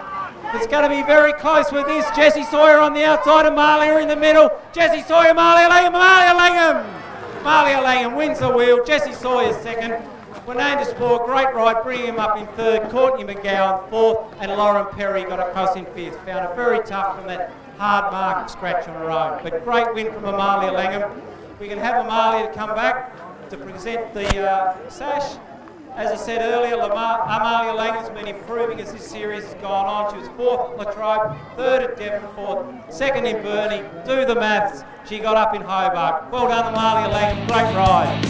It's going to be very close with this. Jessie Sawyer on the outside, Amalia in the middle. Jessie Sawyer, Amalia Langham, Amalia Langham! Amalia Langham wins the wheel. Jessie Sawyer's 2nd. Winanda Spoor, great ride, bringing him up in 3rd. Courtney McGowan 4th, and Lauren Perry got across in 5th. Found it very tough from that hard mark scratch on her own. But great win from Amalia Langham. We can have Amalia to come back to present the sash. As I said earlier, Amalia Langham's been improving as this series has gone on. She was 4th at Latrobe, 3rd at Devonport, 2nd in Burnie. Do the maths. She got up in Hobart. Well done, Amalia Langham. Great ride.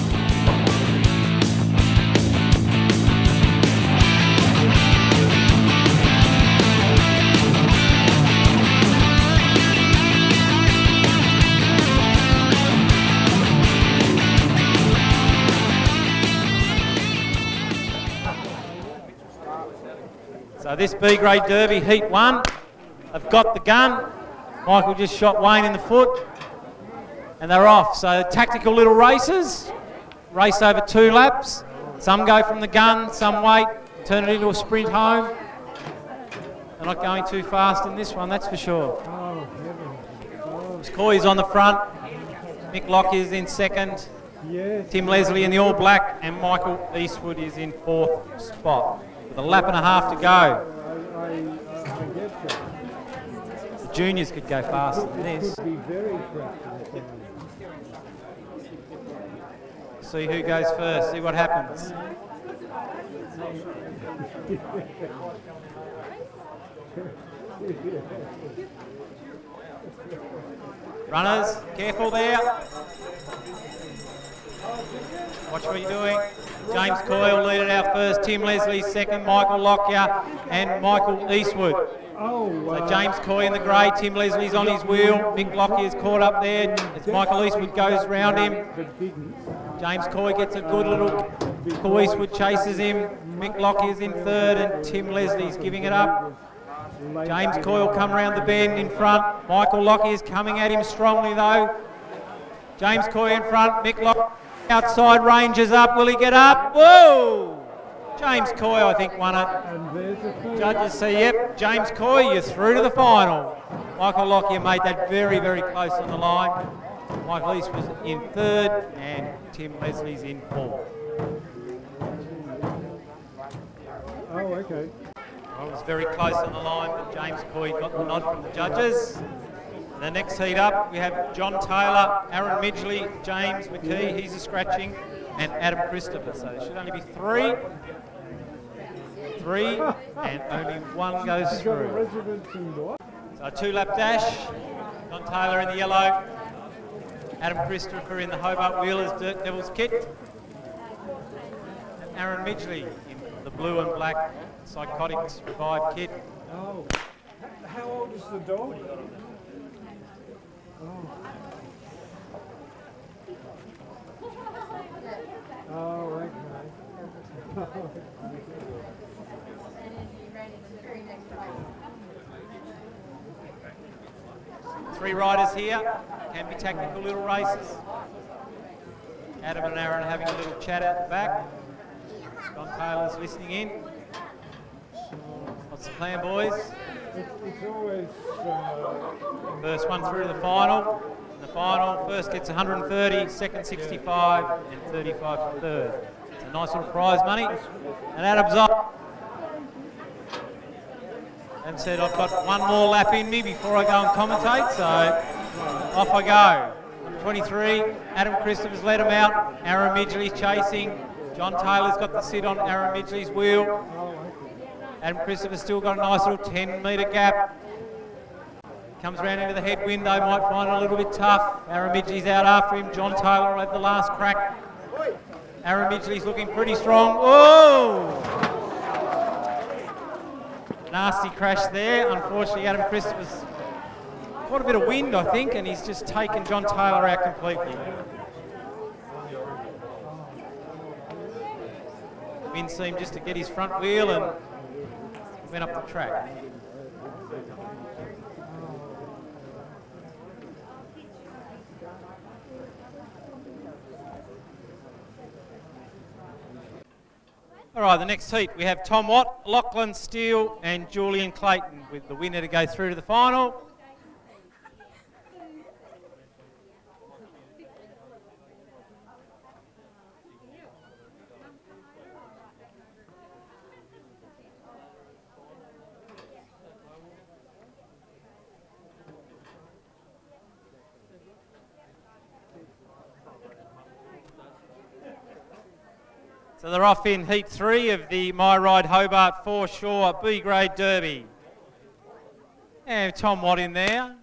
So this B-grade Derby, Heat 1, have got the gun. Michael just shot Wayne in the foot. And they're off. So tactical little races, race over 2 laps. Some go from the gun, some wait, turn it into a sprint home. They're not going too fast in this one, that's for sure. Coy's on the front. Mick Locke is in 2nd. Tim Leslie in the all black, and Michael Eastwood is in 4th spot. With a lap and a half to go. The juniors could go faster than this. See who goes first, see what happens. Runners, careful there. Watch what you're doing. James Coyle leading our first, Tim Leslie second, Michael Lockyer and Michael Eastwood. So James Coy in the grey, Tim Leslie's on his wheel, Mick Lockyer's caught up there as Michael Eastwood goes round him. James Coy gets a good little, Michael Eastwood chases him, Mick Lockyer's in third and Tim Leslie's giving it up. James Coy will come round the bend in front, Michael Lockyer's coming at him strongly though. James Coy in front, Mick Lockyer outside, ranges up, will he get up? Whoa! James Coy, I think, won it. Judges say, yep, James Coy, you're through to the final. Michael Lockyer made that very, very close on the line. Michael East was in third and Tim Leslie's in fourth. Oh, okay. Well, it was very close on the line, but James Coy got the nod from the judges. The next heat up, we have John Taylor, Aaron Midgley, James McKee, he's a scratching, and Adam Christopher. So there should only be three, and only one goes through. So a 2-lap dash, John Taylor in the yellow, Adam Christopher in the Hobart Wheelers Dirt Devils kit, and Aaron Midgley in the blue and black Psychotics Revive kit. Oh, how old is the dog? Oh, okay. 3 riders here, can be tactical little races. Adam and Aaron having a little chat out the back. John Taylor's listening in. What's the plan, boys? It's always... First one through to the final. In the final, first gets 130, second 65, and 35 for third. It's a nice little prize money. And Adam's up. And said, I've got one more lap in me before I go and commentate, so off I go. Number 23, Adam Christopher's let him out. Aaron Midgley's chasing. John Taylor's got the sit on Aaron Midgley's wheel. Adam Christopher's still got a nice little 10-metre gap. Comes round into the head window, might find it a little bit tough. Aaron Midgley's out after him. John Taylor will have the last crack. Aaron Midgley's looking pretty strong. Whoa! Nasty crash there. Unfortunately, Adam Christopher's got a bit of wind, I think, and he's just taken John Taylor out completely. Wind seemed just to get his front wheel and went up the track. All right, the next heat, we have Tom Watt, Lachlan Steele and Julian Clayton with the winner to go through to the final. So they're off in Heat 3 of the My Ride Hobart Foreshore B-Grade Derby. And Tom Watt in there.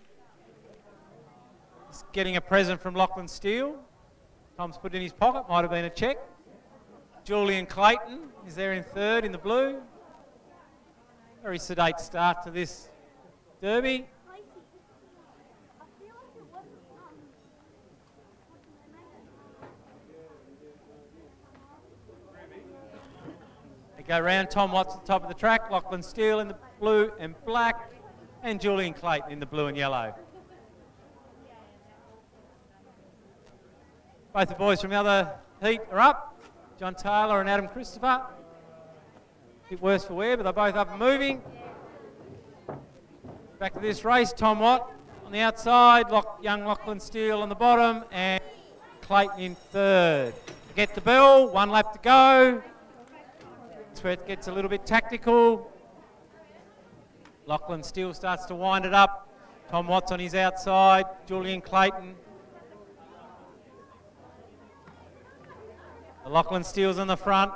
He's getting a present from Lachlan Steele. Tom's put it in his pocket, might have been a cheque. Julian Clayton is there in third in the blue. Very sedate start to this derby. Go round, Tom Watts at the top of the track, Lachlan Steele in the blue and black, and Julian Clayton in the blue and yellow. Both the boys from the other heat are up, John Taylor and Adam Christopher. A bit worse for wear, but they're both up and moving. Back to this race, Tom Watt on the outside, young Lachlan Steele on the bottom, and Clayton in third. Get the bell, 1 lap to go. That's where it gets a little bit tactical. Lachlan Steele starts to wind it up. Tom Watts on his outside. Julian Clayton. The Lachlan Steele's on the front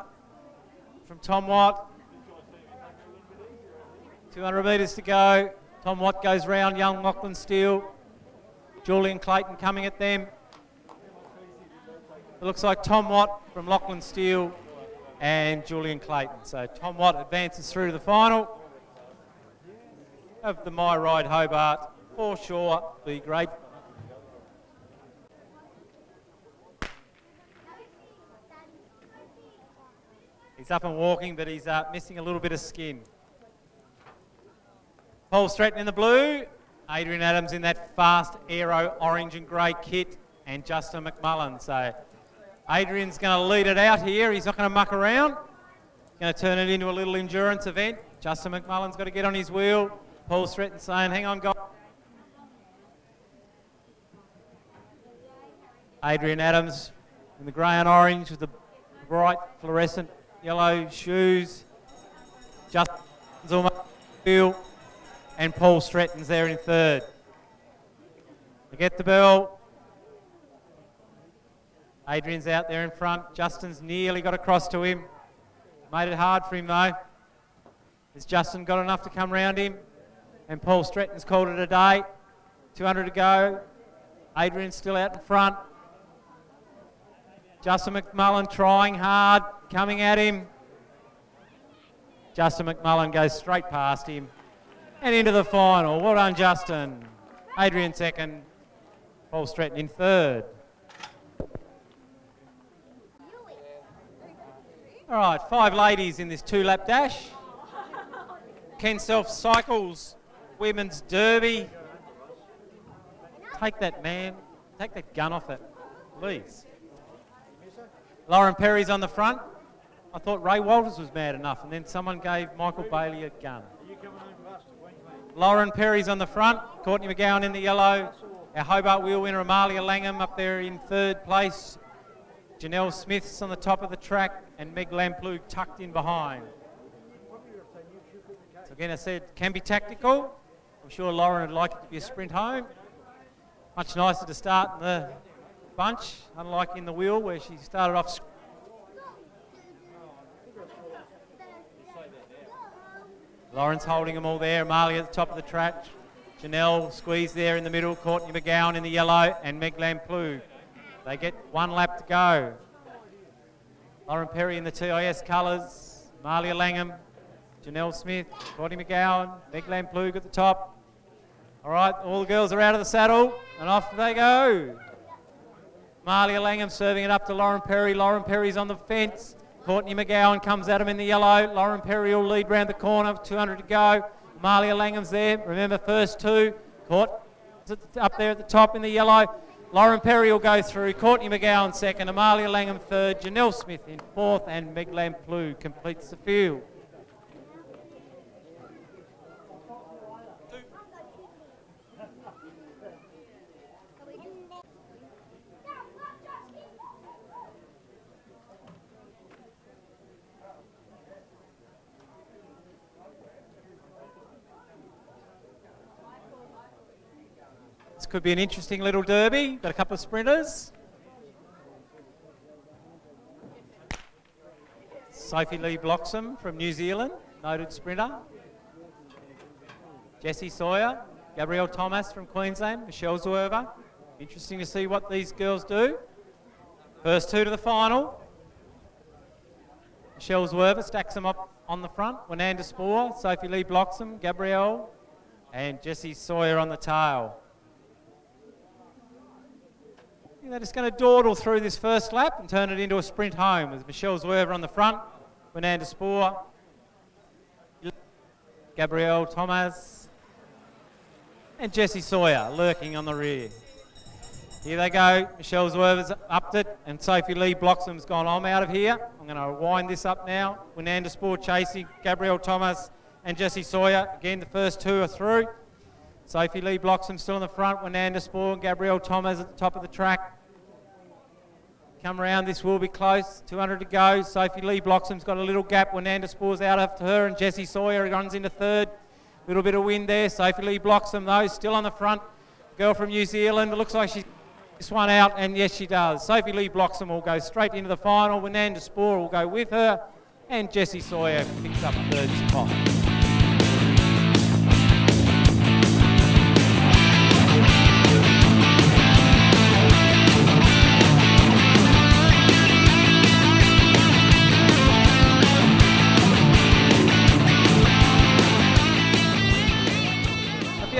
from Tom Watt. 200 metres to go. Tom Watt goes round young Lachlan Steele. Julian Clayton coming at them. It looks like Tom Watt from Lachlan Steele and Julian Clayton. So Tom Watt advances through to the final of the My Ride Hobart Foreshore B grade. He's up and walking, but he's missing a little bit of skin. Paul Stratton in the blue, Adrian Adams in that fast aero orange and grey kit, and Justin McMullen. So Adrian's going to lead it out here. He's not going to muck around. He's going to turn it into a little endurance event. Justin McMullen's got to get on his wheel. Paul Stratton saying, hang on, guys. Adrian Adams in the grey and orange with the bright fluorescent yellow shoes. Justin's almost wheel. And Paul Stratton's there in third. They get the bell. Adrian's out there in front. Justin's nearly got across to him. Made it hard for him though. Has Justin got enough to come round him? And Paul Stratton's called it a day. 200 to go. Adrian's still out in front. Justin McMullen trying hard, coming at him. Justin McMullen goes straight past him and into the final. Well done, Justin. Adrian second, Paul Stratton in third. All right, 5 ladies in this 2-lap dash. Ken Self Cycles Women's Derby. Take that, man. Take that gun off it, please. Lauren Perry's on the front. I thought Ray Walters was mad enough, and then someone gave Michael Bailey a gun. Lauren Perry's on the front. Courtney McGowan in the yellow. Our Hobart wheel winner Amalia Langham up there in third place. Janelle Smith's on the top of the track, and Meg Lamplugh tucked in behind. So again, I said, can be tactical. I'm sure Lauren would like it to be a sprint home. Much nicer to start in the bunch, unlike in the wheel where she started off. Lauren's holding them all there. Amalia at the top of the track. Janelle squeezed there in the middle. Courtney McGowan in the yellow, and Meg Lamplugh. They get 1 lap to go. Lauren Perry in the TIS colours. Amalia Langham, Janelle Smith, Courtney McGowan, Meg Lamplugh at the top. All right, all the girls are out of the saddle, and off they go. Amalia Langham serving it up to Lauren Perry. Lauren Perry's on the fence. Courtney McGowan comes at him in the yellow. Lauren Perry will lead round the corner, 200 to go. Amalia Langham's there. Remember, first 2. Up there at the top in the yellow. Lauren Perry will go through. Courtney McGowan second. Amalia Langham third. Janelle Smith in fourth. And Meg Lamplugh completes the field. Could be an interesting little derby. Got a couple of sprinters. Sophie Lee Bloxham from New Zealand, noted sprinter. Jessie Sawyer, Gabrielle Thomas from Queensland, Michelle Zwerver. Interesting to see what these girls do. First 2 to the final. Michelle Zwerver stacks them up on the front. Wananda Spoor, Sophie Lee Bloxham, Gabrielle, and Jessie Sawyer on the tail. They're just going to dawdle through this first lap and turn it into a sprint home with Michelle Zwerver on the front, Wananda Spoor, Gabrielle Thomas, and Jessie Sawyer lurking on the rear. Here they go. Michelle Zwerver's upped it, and Sophie Lee Bloxham's gone, I'm out of here. I'm going to wind this up now. Wananda Spoor chasing, Gabrielle Thomas and Jessie Sawyer. Again, the first 2 are through. Sophie Lee Bloxham still in the front, Wananda Spoor and Gabrielle Thomas at the top of the track. Come around, this will be close, 200 to go. Sophie Lee Bloxham's got a little gap, Wananda Spoor's out after her, and Jessie Sawyer runs into third. Little bit of wind there. Sophie Lee Bloxham though, still on the front. Girl from New Zealand, it looks like she's this one out, and yes she does. Sophie Lee Bloxham will go straight into the final, Wananda Spoor will go with her, and Jessie Sawyer picks up third spot.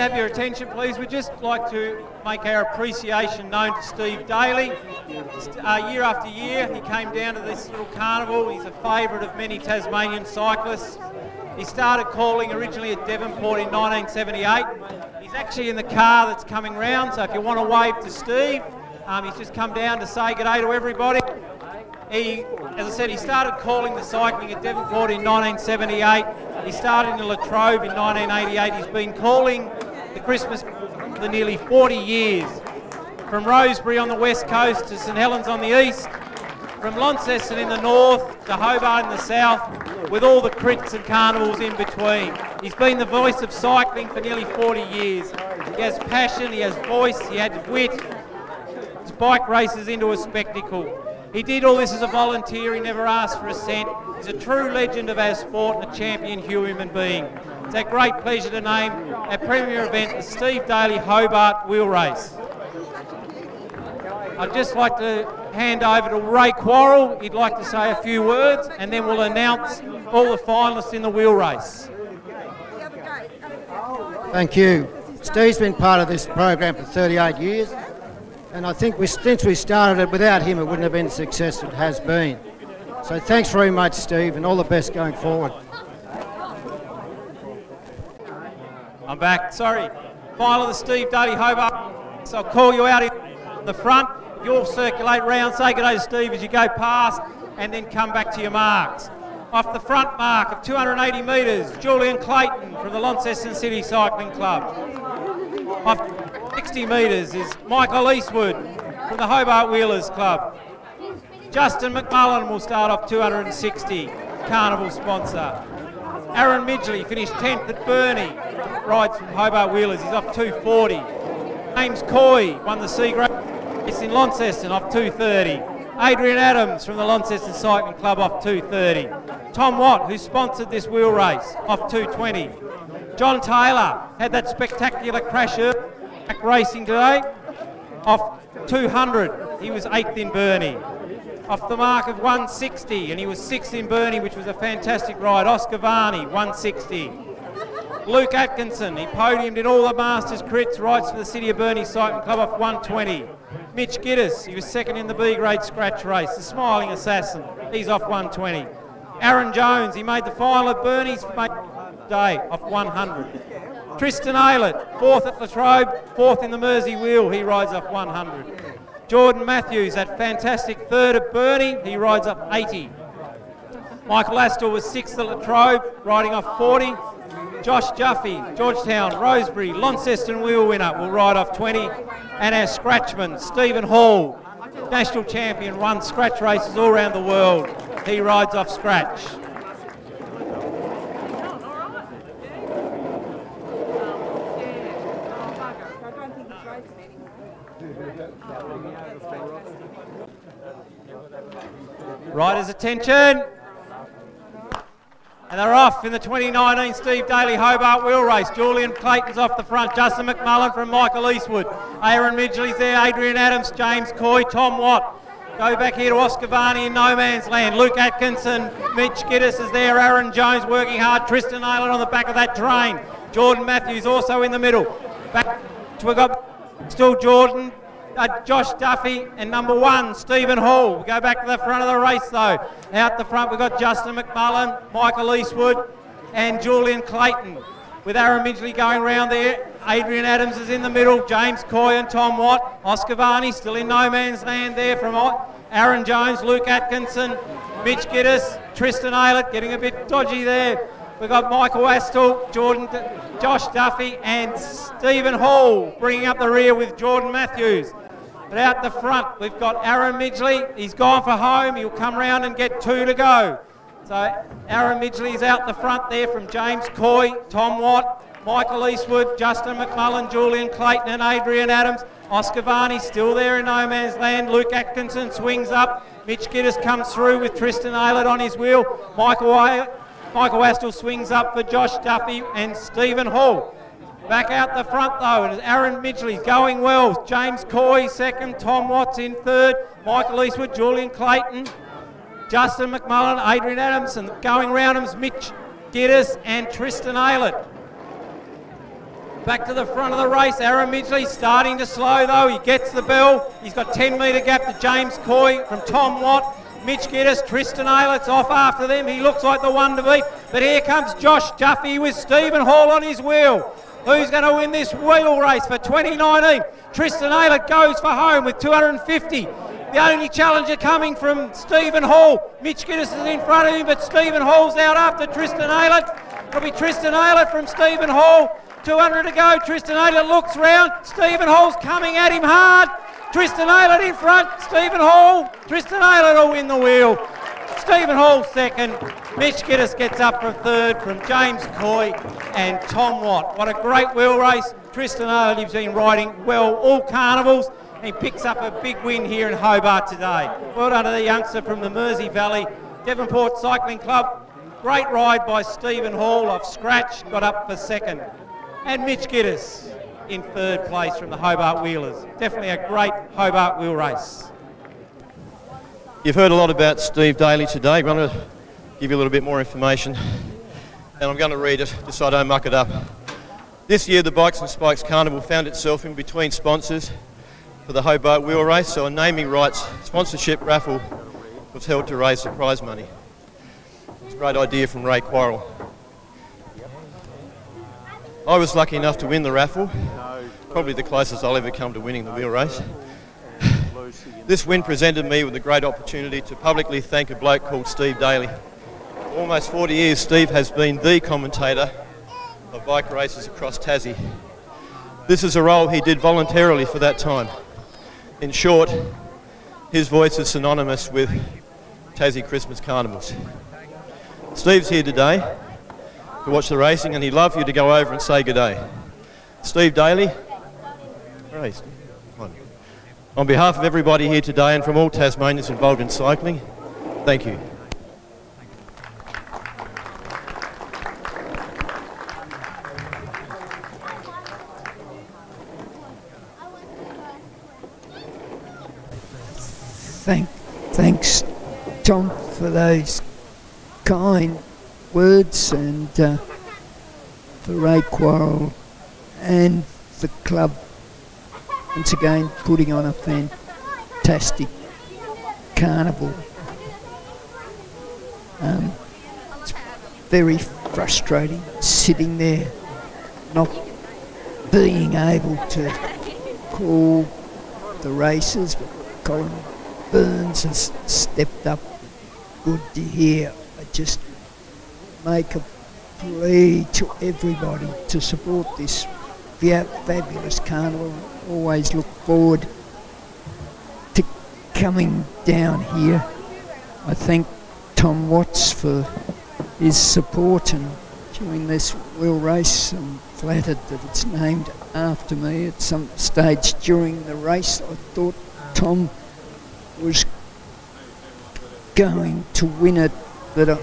you have your attention, please, we'd just like to make our appreciation known to Steve Daly. Year after year, he came down to this little carnival. He's a favourite of many Tasmanian cyclists. He started calling originally at Devonport in 1978. He's actually in the car that's coming round, so if you want to wave to Steve, he's just come down to say good day to everybody. As I said, he started calling the cycling at Devonport in 1978. He started in Latrobe in 1988. He's been calling the Christmas for nearly 40 years. From Rosebery on the west coast to St Helens on the east, from Launceston in the north to Hobart in the south, with all the crits and carnivals in between. He's been the voice of cycling for nearly 40 years. He has passion, he has voice, he has wit. His bike races into a spectacle. He did all this as a volunteer, he never asked for a cent. He's a true legend of our sport and a champion human being. It's our great pleasure to name our premier event, the Steve Daly Hobart Wheel Race. I'd just like to hand over to Ray Quarrell. He'd like to say a few words and then we'll announce all the finalists in the wheel race. Thank you. Steve's been part of this program for 38 years. And I think since we started it, without him, it wouldn't have been the success it has been. So thanks very much, Steve, and all the best going forward. I'm back, sorry. Final of the Steve Daly Hobart. So I'll call you out in the front. You'll circulate round, say good day to Steve as you go past, and then come back to your marks. Off the front mark of 280 metres, Julian Clayton from the Launceston City Cycling Club. Off 60 metres is Michael Eastwood from the Hobart Wheelers Club. Justin McMullen will start off 260, carnival sponsor. Aaron Midgley finished 10th at Burnie, rides from Hobart Wheelers, he's off 240. James Coy won the C grade in Launceston off 230. Adrian Adams from the Launceston Cycling Club off 230. Tom Watt, who sponsored this wheel race, off 220. John Taylor had that spectacular crash racing today, off 200. He was 8th in Burnie. Off the mark of 160, and he was 6th in Burnie, which was a fantastic ride. Oscar Varney, 160. Luke Atkinson, he podiumed in all the Masters crits, rides for the City of Burnie Cycling Club off 120. Mitch Giddis, he was 2nd in the B grade scratch race, the Smiling Assassin, he's off 120. Aaron Jones, he made the final of Burnie's day off 100. Tristan Aylett, 4th at Latrobe, 4th in the Mersey Wheel, he rides off 100. Jordan Matthews, that fantastic 3rd at Burnie, he rides up 80. Michael Astor was 6th at Latrobe, riding off 40. Josh Juffy, Georgetown, Rosebery, Launceston Wheel winner, will ride off 20. And our scratchman, Stephen Hall, national champion, won scratch races all around the world. He rides off scratch. Riders' attention. And they're off in the 2019 Steve Daly Hobart Wheel Race. Julian Clayton's off the front. Justin McMullen from Michael Eastwood. Aaron Midgley's there. Adrian Adams, James Coy, Tom Watt. Go back here to Oscar Varney in no man's land. Luke Atkinson, Mitch Giddis is there. Aaron Jones working hard. Tristan Aylett on the back of that train. Jordan Matthews also in the middle. Back, we've got still Jordan. Josh Duffy and number 1, Stephen Hall. We go back to the front of the race though. Out the front we've got Justin McMullen, Michael Eastwood and Julian Clayton. With Aaron Midgley going round there. Adrian Adams is in the middle, James Coy and Tom Watt. Oscar Varney still in no man's land there from Aaron Jones, Luke Atkinson, Mitch Giddis, Tristan Aylett getting a bit dodgy there. We've got Michael Astle, Josh Duffy and Stephen Hall bringing up the rear with Jordan Matthews. But out the front, we've got Aaron Midgley. He's gone for home. He'll come round and get 2 to go. So Aaron Midgley is out the front there from James Coy, Tom Watt, Michael Eastwood, Justin McMullen, Julian Clayton and Adrian Adams. Oscar Varney still there in no man's land. Luke Atkinson swings up. Mitch Giddis comes through with Tristan Aylett on his wheel. Michael Astle swings up for Josh Duffy and Stephen Hall. Back out the front though, and Aaron Midgley's going well. James Coy 2nd, Tom Watts in 3rd, Michael Eastwood, Julian Clayton, Justin McMullen, Adrian Adams, and going round him's Mitch Giddis and Tristan Aylett. Back to the front of the race, Aaron Midgley starting to slow though. He gets the bell. He's got 10 metre gap to James Coy from Tom Watt. Mitch Giddis, Tristan Ailett's off after them. He looks like the one to beat. But here comes Josh Duffy with Stephen Hall on his wheel. Who's going to win this wheel race for 2019? Tristan Ailett goes for home with 250. The only challenger coming from Stephen Hall. Mitch Giddis is in front of him, but Stephen Hall's out after Tristan Ailett. It'll be Tristan Ailett from Stephen Hall. 200 to go. Tristan Ailett looks round. Stephen Hall's coming at him hard. Tristan Ailett in front. Stephen Hall. Tristan Ailett will win the wheel. Stephen Hall second. Mitch Giddis gets up from third from James Coy and Tom Watt. What a great wheel race. Tristan Ailett has been riding well all carnivals. He picks up a big win here in Hobart today. Well done to the youngster from the Mersey Valley. Devonport Cycling Club. Great ride by Stephen Hall off scratch. Got up for second. And Mitch Giddis in third place from the Hobart Wheelers. Definitely a great Hobart wheel race. You've heard a lot about Steve Daly today. I'm going to give you a little bit more information, and I'm going to read it just so I don't muck it up. This year the Bikes and Spikes Carnival found itself in between sponsors for the Hobart wheel race, so a naming rights sponsorship raffle was held to raise the prize money. It's a great idea from Ray Quarrell. I was lucky enough to win the raffle, probably the closest I'll ever come to winning the wheel race. This win presented me with a great opportunity to publicly thank a bloke called Steve Daly. For almost 40 years, Steve has been the commentator of bike races across Tassie. This is a role he did voluntarily for that time. In short, his voice is synonymous with Tassie Christmas carnivals. Steve's here today to watch the racing, and he'd love for you to go over and say good day. Steve Daly, where are you, Steve? On behalf of everybody here today and from all Tasmanians involved in cycling, thank you. Thanks, Tom, for those kind words, and for Ray Quarrell and the club once again putting on a fantastic carnival. It's very frustrating sitting there not being able to call the races, but Colin Burns has stepped up. Good to hear. I just make a plea to everybody to support this fabulous carnival. Always look forward to coming down here. I thank Tom Watts for his support and during this wheel race. I'm flattered that it's named after me. At some stage during the race I thought Tom was going to win it, but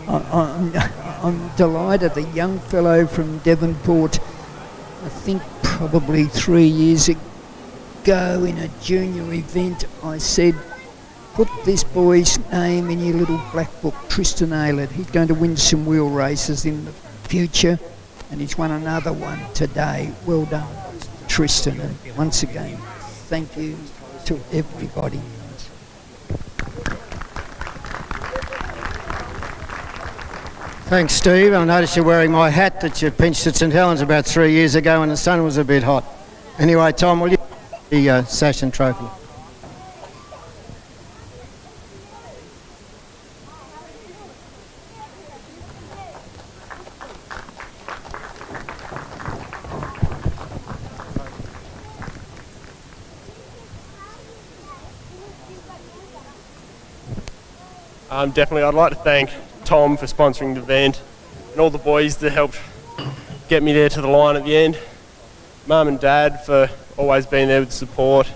I'm delighted. The young fellow from Devonport, I think probably 3 years ago in a junior event, I said, put this boy's name in your little black book, Tristan Ailett. He's going to win some wheel races in the future, and he's won another one today. Well done, Tristan. And once again, thank you to everybody. Thanks, Steve. I noticed you're wearing my hat that you pinched at St Helens about 3 years ago when the sun was a bit hot. Anyway, Tom, will you the sash and trophy? Definitely, I'd like to thank Tom for sponsoring the event and all the boys that helped get me there to the line at the end. Mum and Dad for always being there with support,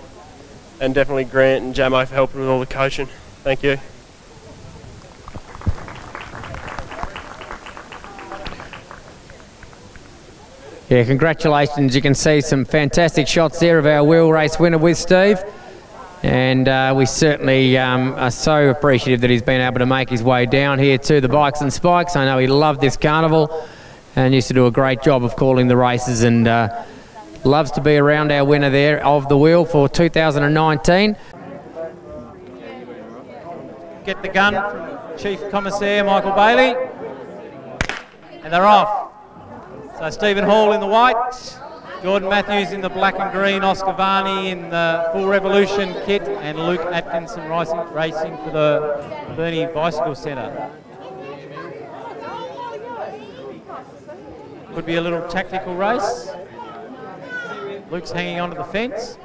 and definitely Grant and Jamo for helping with all the coaching. Thank you. Yeah, congratulations. You can see some fantastic shots there of our wheel race winner with Steve. And we certainly are so appreciative that he's been able to make his way down here to the Bikes and Spikes. I know he loved this carnival, and used to do a great job of calling the races, and loves to be around our winner there of the wheel for 2019. Get the gun from Chief Commissaire Michael Bailey, and they're off. So Stephen Hall in the white, Jordan Matthews in the black and green, Oscar Varney in the Full Revolution kit, and Luke Atkinson racing for the Burnie Bicycle Centre. Could be a little tactical race. Luke's hanging onto the fence,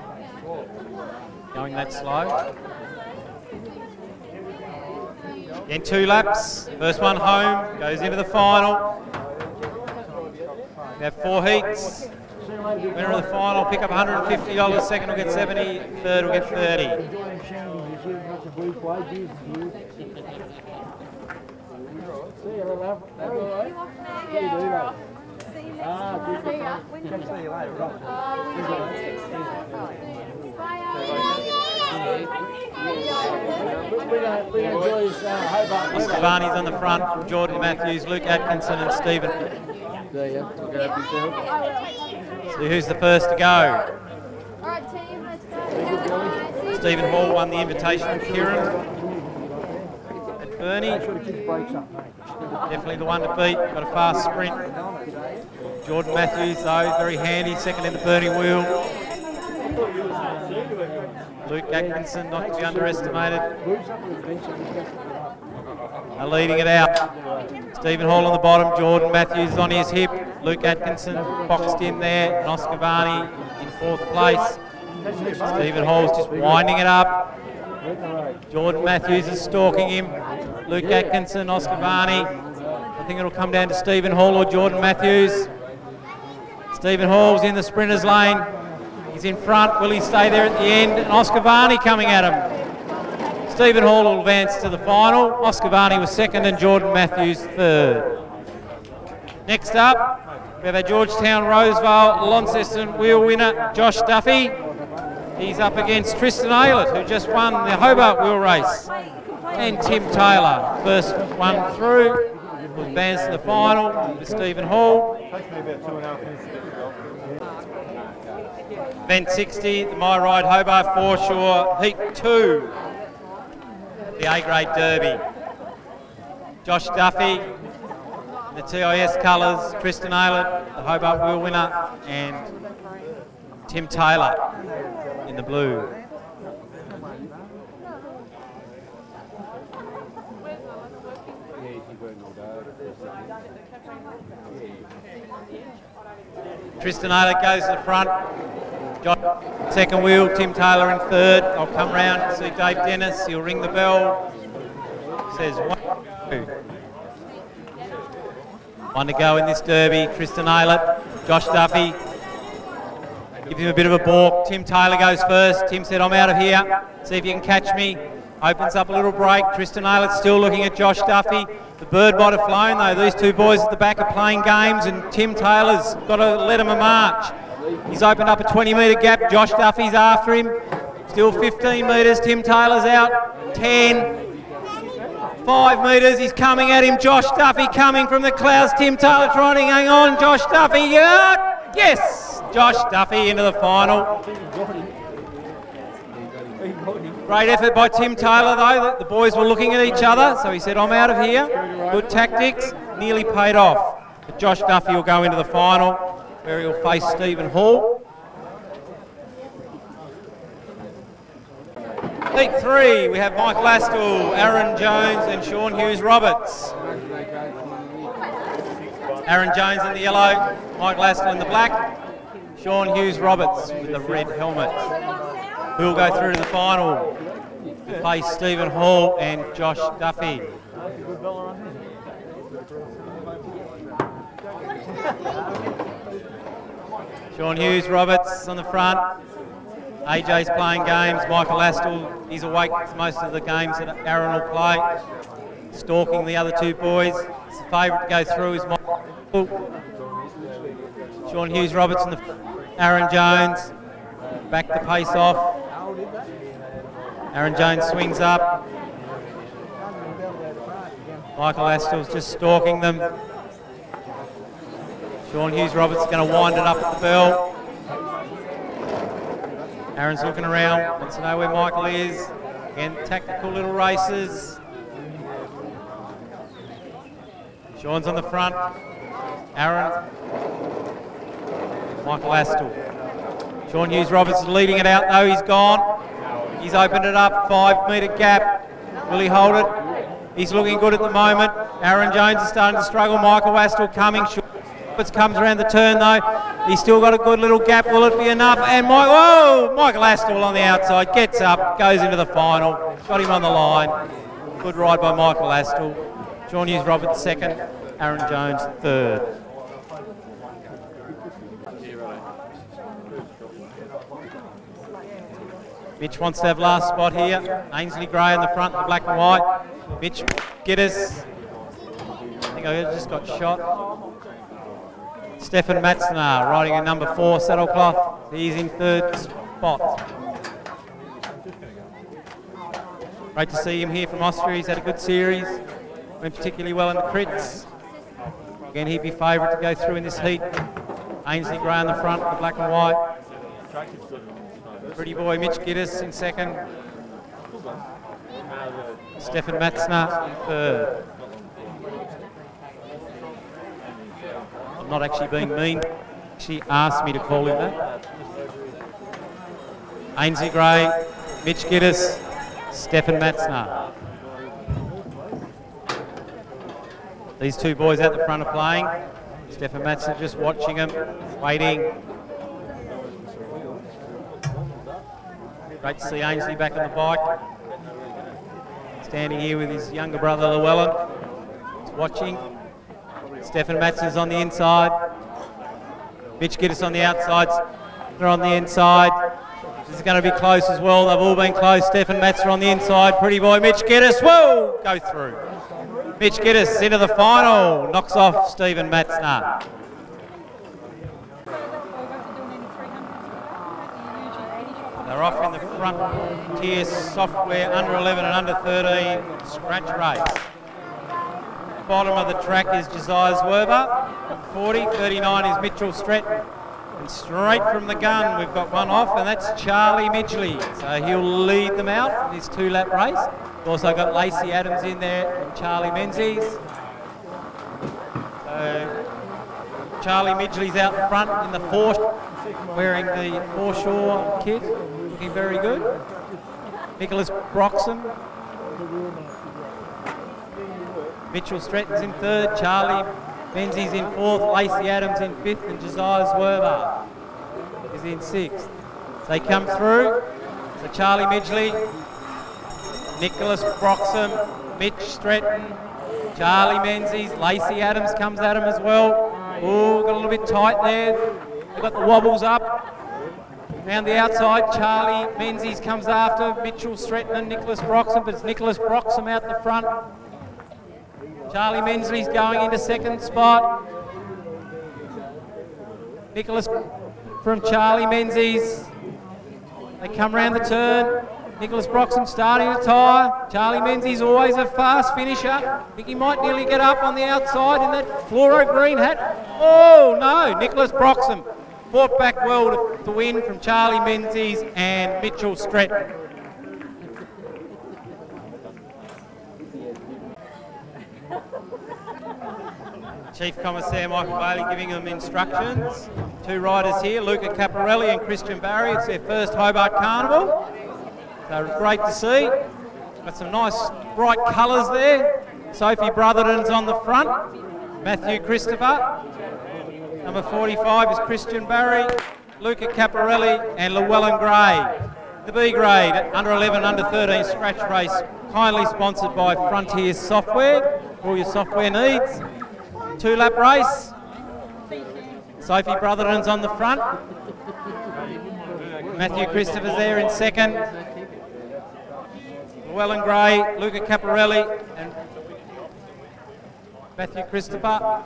going that slow. In 2 laps, first one home, goes into the final. We have 4 heats. Winner of the final will pick up $150, second will get 70, third will get 30. Oscar Varney's on the front, Jordan Matthews, Luke Atkinson and Stephen. See who's the first to go. Stephen Hall won the invitation of Kieran at Burnie. Definitely the one to beat, got a fast sprint. Jordan Matthews though, very handy, second in the Burnie wheel. Luke Atkinson, not to be underestimated. Are leading it out. Stephen Hall on the bottom, Jordan Matthews on his hip, Luke Atkinson boxed in there, and Oscar Varney in 4th place. Stephen Hall's just winding it up. Jordan Matthews is stalking him. Luke Atkinson, Oscar Varney. I think it'll come down to Stephen Hall or Jordan Matthews. Stephen Hall's in the sprinters lane. He's in front. Will he stay there at the end? And Oscar Varney coming at him. Stephen Hall will advance to the final. Oscar Varney was second and Jordan Matthews third. Next up, we have our Georgetown Rosevale Launceston wheel winner, Josh Duffy. He's up against Tristan Aylett, who just won the Hobart wheel race. And Tim Taylor, first one through, will advance to the final with Stephen Hall. Event 60, the My Ride Hobart Foreshore, Heat 2. The A-grade Derby. Josh Duffy, the TIS colours, Tristan Aylett, the Hobart wheel winner, and Tim Taylor in the blue. Tristan Aylett goes to the front. Josh, second wheel, Tim Taylor in third. I'll come round and see Dave Dennis. He'll ring the bell. Says 1, 2. One to go in this derby. Tristan Aylett, Josh Duffy. Give him a bit of a balk. Tim Taylor goes first. Tim said, I'm out of here. See if you can catch me. Opens up a little break. Tristan Aylett still looking at Josh Duffy. The bird might have flown though. These two boys at the back are playing games and Tim Taylor's got to let him a march. He's opened up a 20-metre gap. Josh Duffy's after him. Still 15 metres. Tim Taylor's out. 10. 5 metres. He's coming at him. Josh Duffy coming from the clouds. Tim Taylor trying to hang on. Josh Duffy. Yes! Josh Duffy into the final. Great effort by Tim Taylor though. The boys were looking at each other. So he said, I'm out of here. Good tactics. Nearly paid off. But Josh Duffy will go into the final, where he'll face Stephen Hall. Heat 3, we have Mike Lastall, Aaron Jones and Sean Hughes-Roberts. Aaron Jones in the yellow, Mike Lastall in the black, Sean Hughes-Roberts with the red helmet. Who will go through to the final to face Stephen Hall and Josh Duffy. Sean Hughes-Roberts on the front. AJ's playing games. Michael Lastall, he's awake for most of the games that Aaron will play. Stalking the other two boys. His favourite to go through is Michael. Sean Hughes-Roberts and Aaron Jones. Back the pace off. Aaron Jones swings up. Michael Lastall's just stalking them. Sean Hughes-Roberts going to wind it up at the bell. Aaron's looking around, wants to know where Michael is. Again, tactical little races. Sean's on the front. Aaron. Michael Astle. Sean Hughes-Roberts is leading it out though, he's gone. He's opened it up, 5 metre gap. Will he hold it? He's looking good at the moment. Aaron Jones is starting to struggle. Michael Astle coming. Roberts comes around the turn though. He's still got a good little gap. Will it be enough? And Michael Astle on the outside. Gets up, goes into the final. Got him on the line. Good ride by Michael Astle. Sean Hughes-Roberts second. Aaron Jones third. Mitch wants to have last spot here. Ainsley Gray in the front, the black and white. Mitch Gidders. I think I just got shot. Stefan Matzner riding in number 4 saddlecloth. He's in third spot. Great to see him here from Austria. He's had a good series. Went particularly well in the crits. Again, he'd be favourite to go through in this heat. Ainsley Gray on the front, the black and white. Pretty boy Mitch Giddis in second. Stefan Matzner in third. I'm not actually being mean. She asked me to call him that. Ainsley Gray, Mitch Giddis, Stefan Matzner. These two boys at the front are playing. Stefan Matzner just watching them, waiting. Great to see Ainsley back on the bike. Standing here with his younger brother Llewellyn. He's watching. Stefan Matzner's on the inside. Mitch Giddis on the outside. They're on the inside. This is going to be close as well. They've all been close. Stefan Matzner on the inside. Pretty boy Mitch Giddis. Whoa! Go through. Mitch Giddis into the final. Knocks off Stephen Matzner. They're off in the front tier software under 11 and under 13 scratch race. Bottom of the track is Josiah Zwerber. 40, 39 is Mitchell Stretton. And straight from the gun, we've got one off, and that's Charlie Midgley. So he'll lead them out in this 2-lap race. We've also got Lacey Adams in there and Charlie Menzies. So Charlie Midgley's out the front in the wearing the foreshore kit. Looking very good. Nicholas Broxham. Mitchell Stretton's in third. Charlie Menzies in fourth. Lacey Adams in fifth. And Josiah Zwerber is in sixth. They come through. So Charlie Midgley, Nicholas Broxham, Mitch Stretton, Charlie Menzies, Lacey Adams comes at him as well. Oh, got a little bit tight there. They've got the wobbles up. Round the outside, Charlie Menzies comes after Mitchell Stretton and Nicholas Broxham, but it's Nicholas Broxham out the front. Charlie Menzies going into second spot. Nicholas from Charlie Menzies. They come round the turn. Nicholas Broxham starting to tire. Charlie Menzies always a fast finisher. I think he might nearly get up on the outside in that fluoro green hat. Oh no, Nicholas Broxham fought back well to win from Charlie Menzies and Mitchell Stretton. Chief Commissaire Michael Bailey giving them instructions. Two riders here, Luca Caparelli and Christian Barry. It's their first Hobart Carnival. So great to see. Got some nice bright colours there. Sophie Brotherton's on the front. Matthew Christopher. Number 45 is Christian Barry, Luca Caparelli and Llewellyn Gray. The B grade, under 11, under 13 scratch race, kindly sponsored by Frontier Software for all your software needs. 2-lap race. Sophie Brotherton's on the front. Matthew Christopher's there in second. Llewellyn Gray, Luca Caparelli and Matthew Christopher.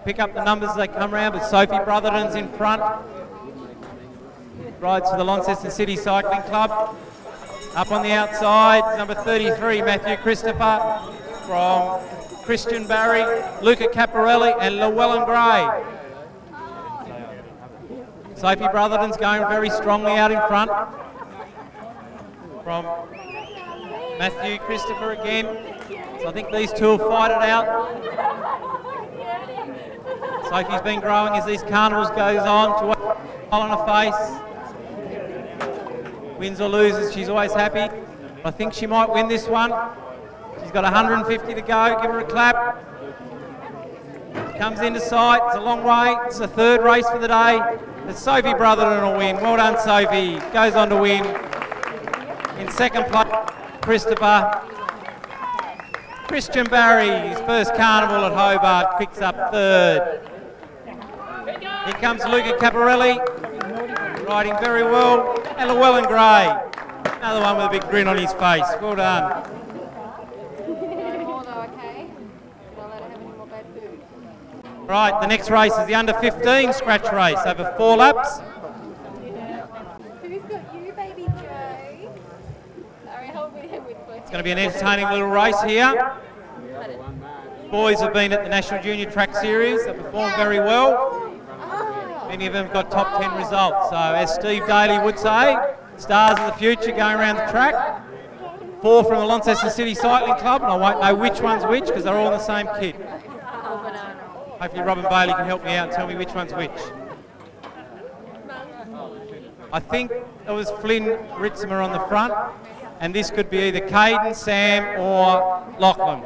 Pick up the numbers as they come round, but Sophie Brotherton's in front. Rides for the Launceston City Cycling Club. Up on the outside, number 33, Matthew Christopher from Christian Barry, Luca Caparelli and Llewellyn Gray. Sophie Brotherton's going very strongly out in front. From Matthew Christopher again. So I think these two will fight it out. Sophie's been growing as these carnivals goes on. She wants a smile on her face. Wins or loses, she's always happy. I think she might win this one. She's got 150 to go. Give her a clap. Comes into sight. It's a long way. It's the third race for the day. It's Sophie Brotherton will win. Well done, Sophie. Goes on to win. In second place, Christopher. Christian Barry, his first carnival at Hobart, picks up third. Here comes Luca Caparelli, riding very well. And Llewellyn Gray, another one with a big grin on his face. Well done. Right, the next race is the under 15 scratch race over 4 laps. Who's got you, baby Joe? Sorry, hold me with It's going to be an entertaining little race here. Boys have been at the National Junior Track Series. They've performed very well. Many of them have got top 10 results. So as Steve Daly would say, stars of the future going around the track. 4 from the Launceston City Cycling Club, and I won't know which one's which because they're all in the same kit. Hopefully Robin Bailey can help me out and tell me which one's which. I think it was Flynn Ritzimer on the front, and this could be either Caden, Sam or Lachlan.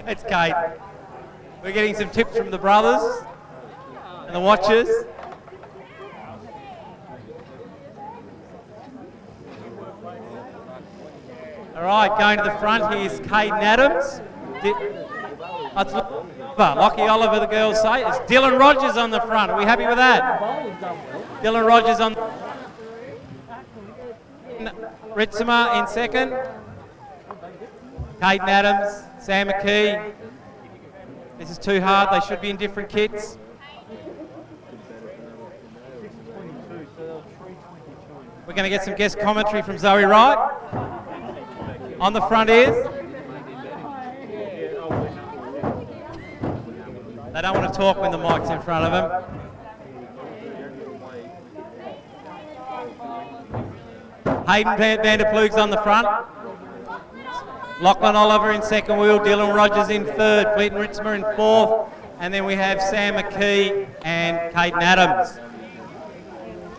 It's Caden. We're getting some tips from the brothers and the watchers. All right, going to the front, here's Caden Adams. Lockie Oliver, the girls say. It's Dylan Rogers on the front. Are we happy with that? Dylan Rogers on Ritzimer in second. Caden Adams, Sam McKee. This is too hard. They should be in different kits. We're going to get some guest commentary from Zoe Wright. On the front is. They don't want to talk when the mic's in front of them. Hayden Vanderploeg's on the front. Lachlan Oliver in second wheel, Dylan Rogers in third, Fleeton Ritzmer in fourth, and then we have Sam McKee and Caden Adams.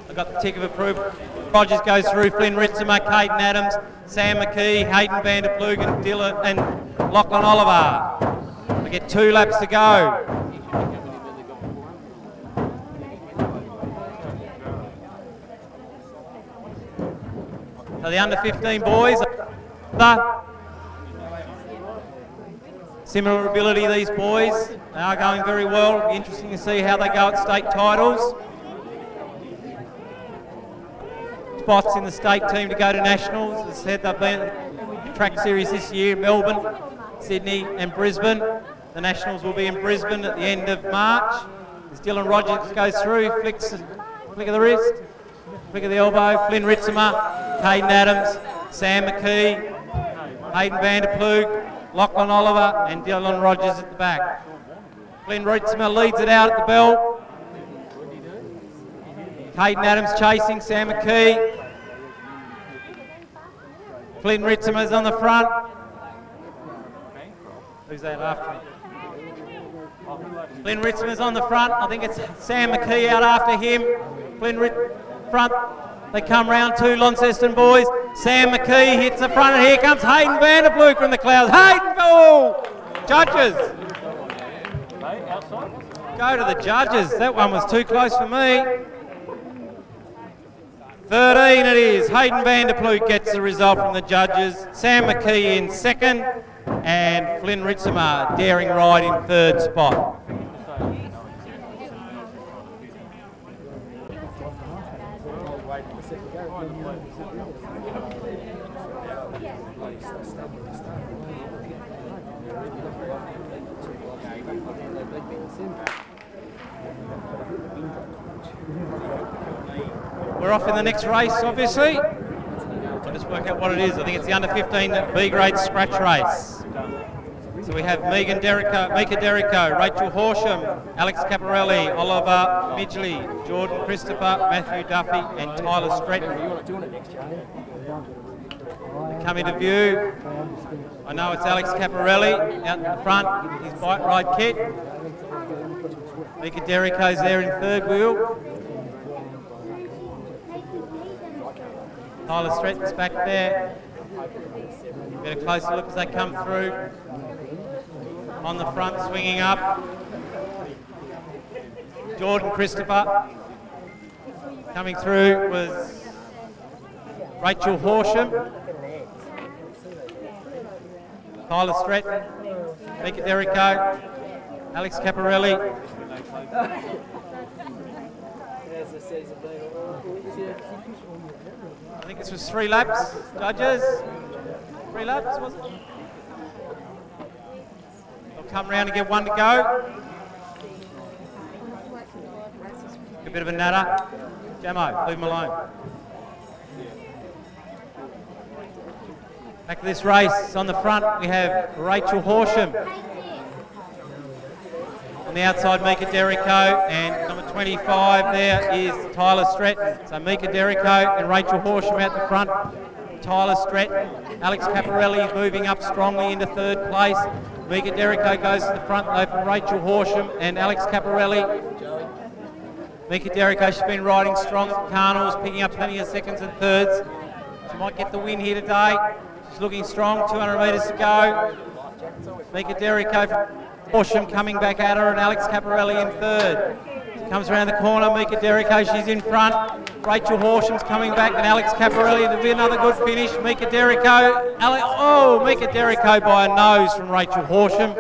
I've got the tick of approval. Rogers goes through, Flynn Ritzimer, Caden Adams, Sam McKee, Hayden Vanderploeg and Dylan and Lachlan Oliver. We get 2 laps to go. So the under 15 boys, similar ability these boys. They are going very well. It'll be interesting to see how they go at state titles. Spots in the state team to go to nationals. As I said, they've been at the track series this year, Melbourne, Sydney and Brisbane. The nationals will be in Brisbane at the end of March. As Dylan Rogers goes through, flicks a flick of the wrist, flick of the elbow, Flynn Ritzimer, Caden Adams, Sam McKee, Hayden Vanderploeg, Lachlan Oliver and Dylan Rogers at the back. Flynn Ritzimer leads it out at the bell. Caden Adams chasing, Sam McKee. Flynn Ritzimer's on the front. Who's that after him? Flynn Ritzimer's on the front. I think it's Sam McKee out after him. Flynn front. They come round 2 Launceston boys. Sam McKee hits the front, and here comes Hayden Vanderploeg from the clouds. Hayden, oh! Judges. Go to the judges. That one was too close for me. 13 it is. Hayden Vanderploeg gets the result from the judges. Sam McKee in second, and Flynn Ritzimer daring ride in third spot. We're off in the next race, obviously. I'll just work out what it is. I think it's the under 15 B grade scratch race. So we have Mika Derrico, Rachel Horsham, Alex Caparelli, Oliver Midgley, Jordan Christopher, Matthew Duffy and Tyler Stretton. Coming to view, I know it's Alex Caparelli out in the front, his bike ride kit. Mika Derrico's there in third wheel. Tyler Stretton's back there. Get a closer look as they come through. On the front, swinging up. Jordan Christopher. Coming through was Rachel Horsham. Tyler Stretton. Mika Derrico. Alex Caparelli. I think this was 3 laps, judges. 3 laps, was it? They'll come round and get 1 to go. A bit of a natter. Jamo, leave him alone. Back to this race, on the front we have Rachel Horsham. On the outside, Mika Derrico, and number 25 there is Tyler Stretton. So Mika Derrico and Rachel Horsham out the front. Tyler Stretton, Alex Caparelli is moving up strongly into third place. Mika Derrico goes to the front though from Rachel Horsham and Alex Caparelli. Mika Derrico, she's been riding strong at Carnivals, picking up plenty of seconds and thirds. She might get the win here today. She's looking strong, 200 metres to go. Mika Derrico from Horsham coming back at her and Alex Caparelli in third. She comes around the corner, Mika Derrico, she's in front. Rachel Horsham's coming back and Alex Caparelli. There'll be another good finish. Mika Derrico, Mika Derrico by a nose from Rachel Horsham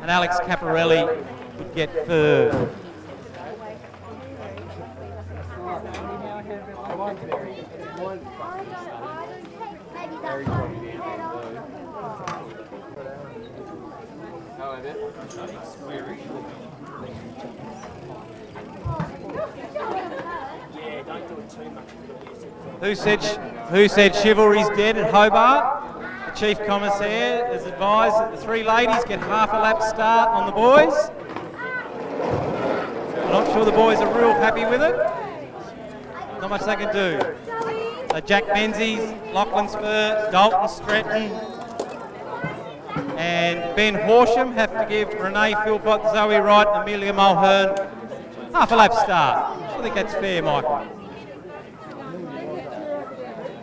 and Alex Caparelli would get third. Who said chivalry's dead at Hobart? The Chief Commissaire has advised that the 3 ladies get half a lap start on the boys. I'm not sure the boys are real happy with it. Not much they can do. So Jack Menzies, Lachlan Spur, Dalton Stretton and Ben Horsham have to give Renee Philpott, Zoe Wright and Amelia Mulhern half a lap start. I think that's fair, Michael.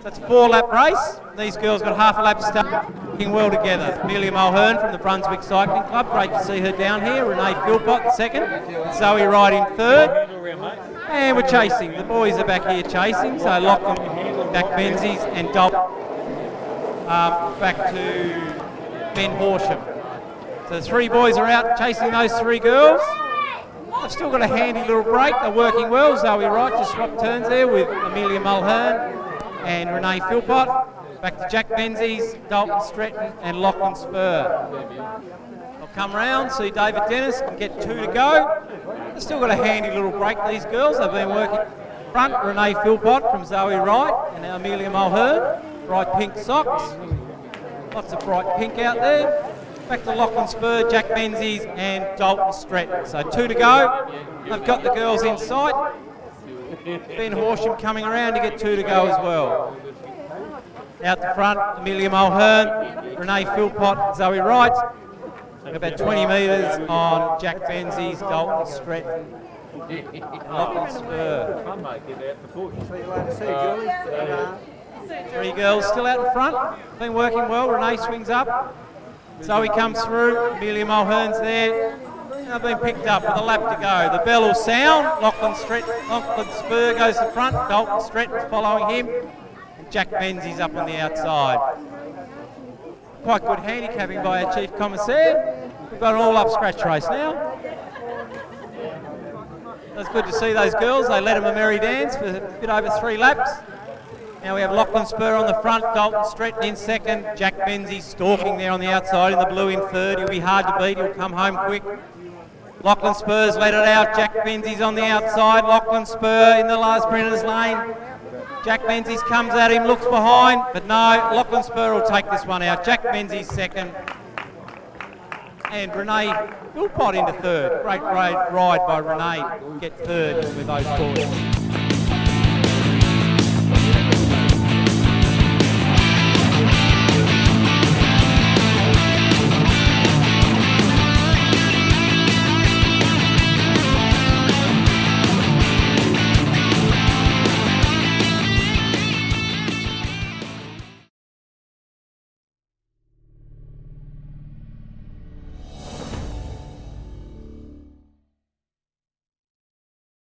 So it's a 4-lap race. These girls got half a lap start, working well together. Amelia Mulhern from the Brunswick Cycling Club, great to see her down here. Renee Philpott second, Zoe Wright in third. And we're chasing. The boys are back here chasing. So Lachlan, Jack Menzies and Dalton back to Ben Horsham. So the 3 boys are out chasing those 3 girls. They've still got a handy little break. They're working well. Zoe Wright just swapped turns there with Amelia Mulhern and Renee Philpott. Back to Jack Menzies, Dalton Stretton and Lachlan Spur. They'll come round, see David Dennis can get 2 to go. They've still got a handy little break, these girls. They've been working front. Renee Philpott from Zoe Wright and Amelia Mulhern. Bright pink socks. Lots of bright pink out there. Back to Lachlan Spur, Jack Menzies and Dalton Stretton. So 2 to go. They've got the girls in sight. Ben Horsham coming around to get 2 to go as well. Out the front, Amelia Mulhern, Renee Philpott, Zoe Wright. About 20 metres on Jack Menzies, Dalton Stretton and Lachlan Spur. 3 girls still out in front, been working well. Renee swings up, Zoe comes through, Amelia Mulhern's there. And they've been picked up with a lap to go. The bell will sound, Lachlan Spur goes to front, Dalton Stretton's following him, and Jack Menzies up on the outside. Quite good handicapping by our Chief Commissaire. We've got an all-up scratch race now. It's good to see those girls. They led them a merry dance for a bit over 3 laps. Now we have Lachlan Spur on the front, Dalton Stretton in second, Jack Menzies stalking there on the outside in the blue in third. He'll be hard to beat, he'll come home quick. Lachlan Spur's let it out, Jack Menzies on the outside, Lachlan Spur in the last sprinter's lane. Jack Menzies comes at him, looks behind, but no, Lachlan Spur will take this one out. Jack Menzies second, And Renee Philpott into third. Great ride by Renee. Get third with those scores.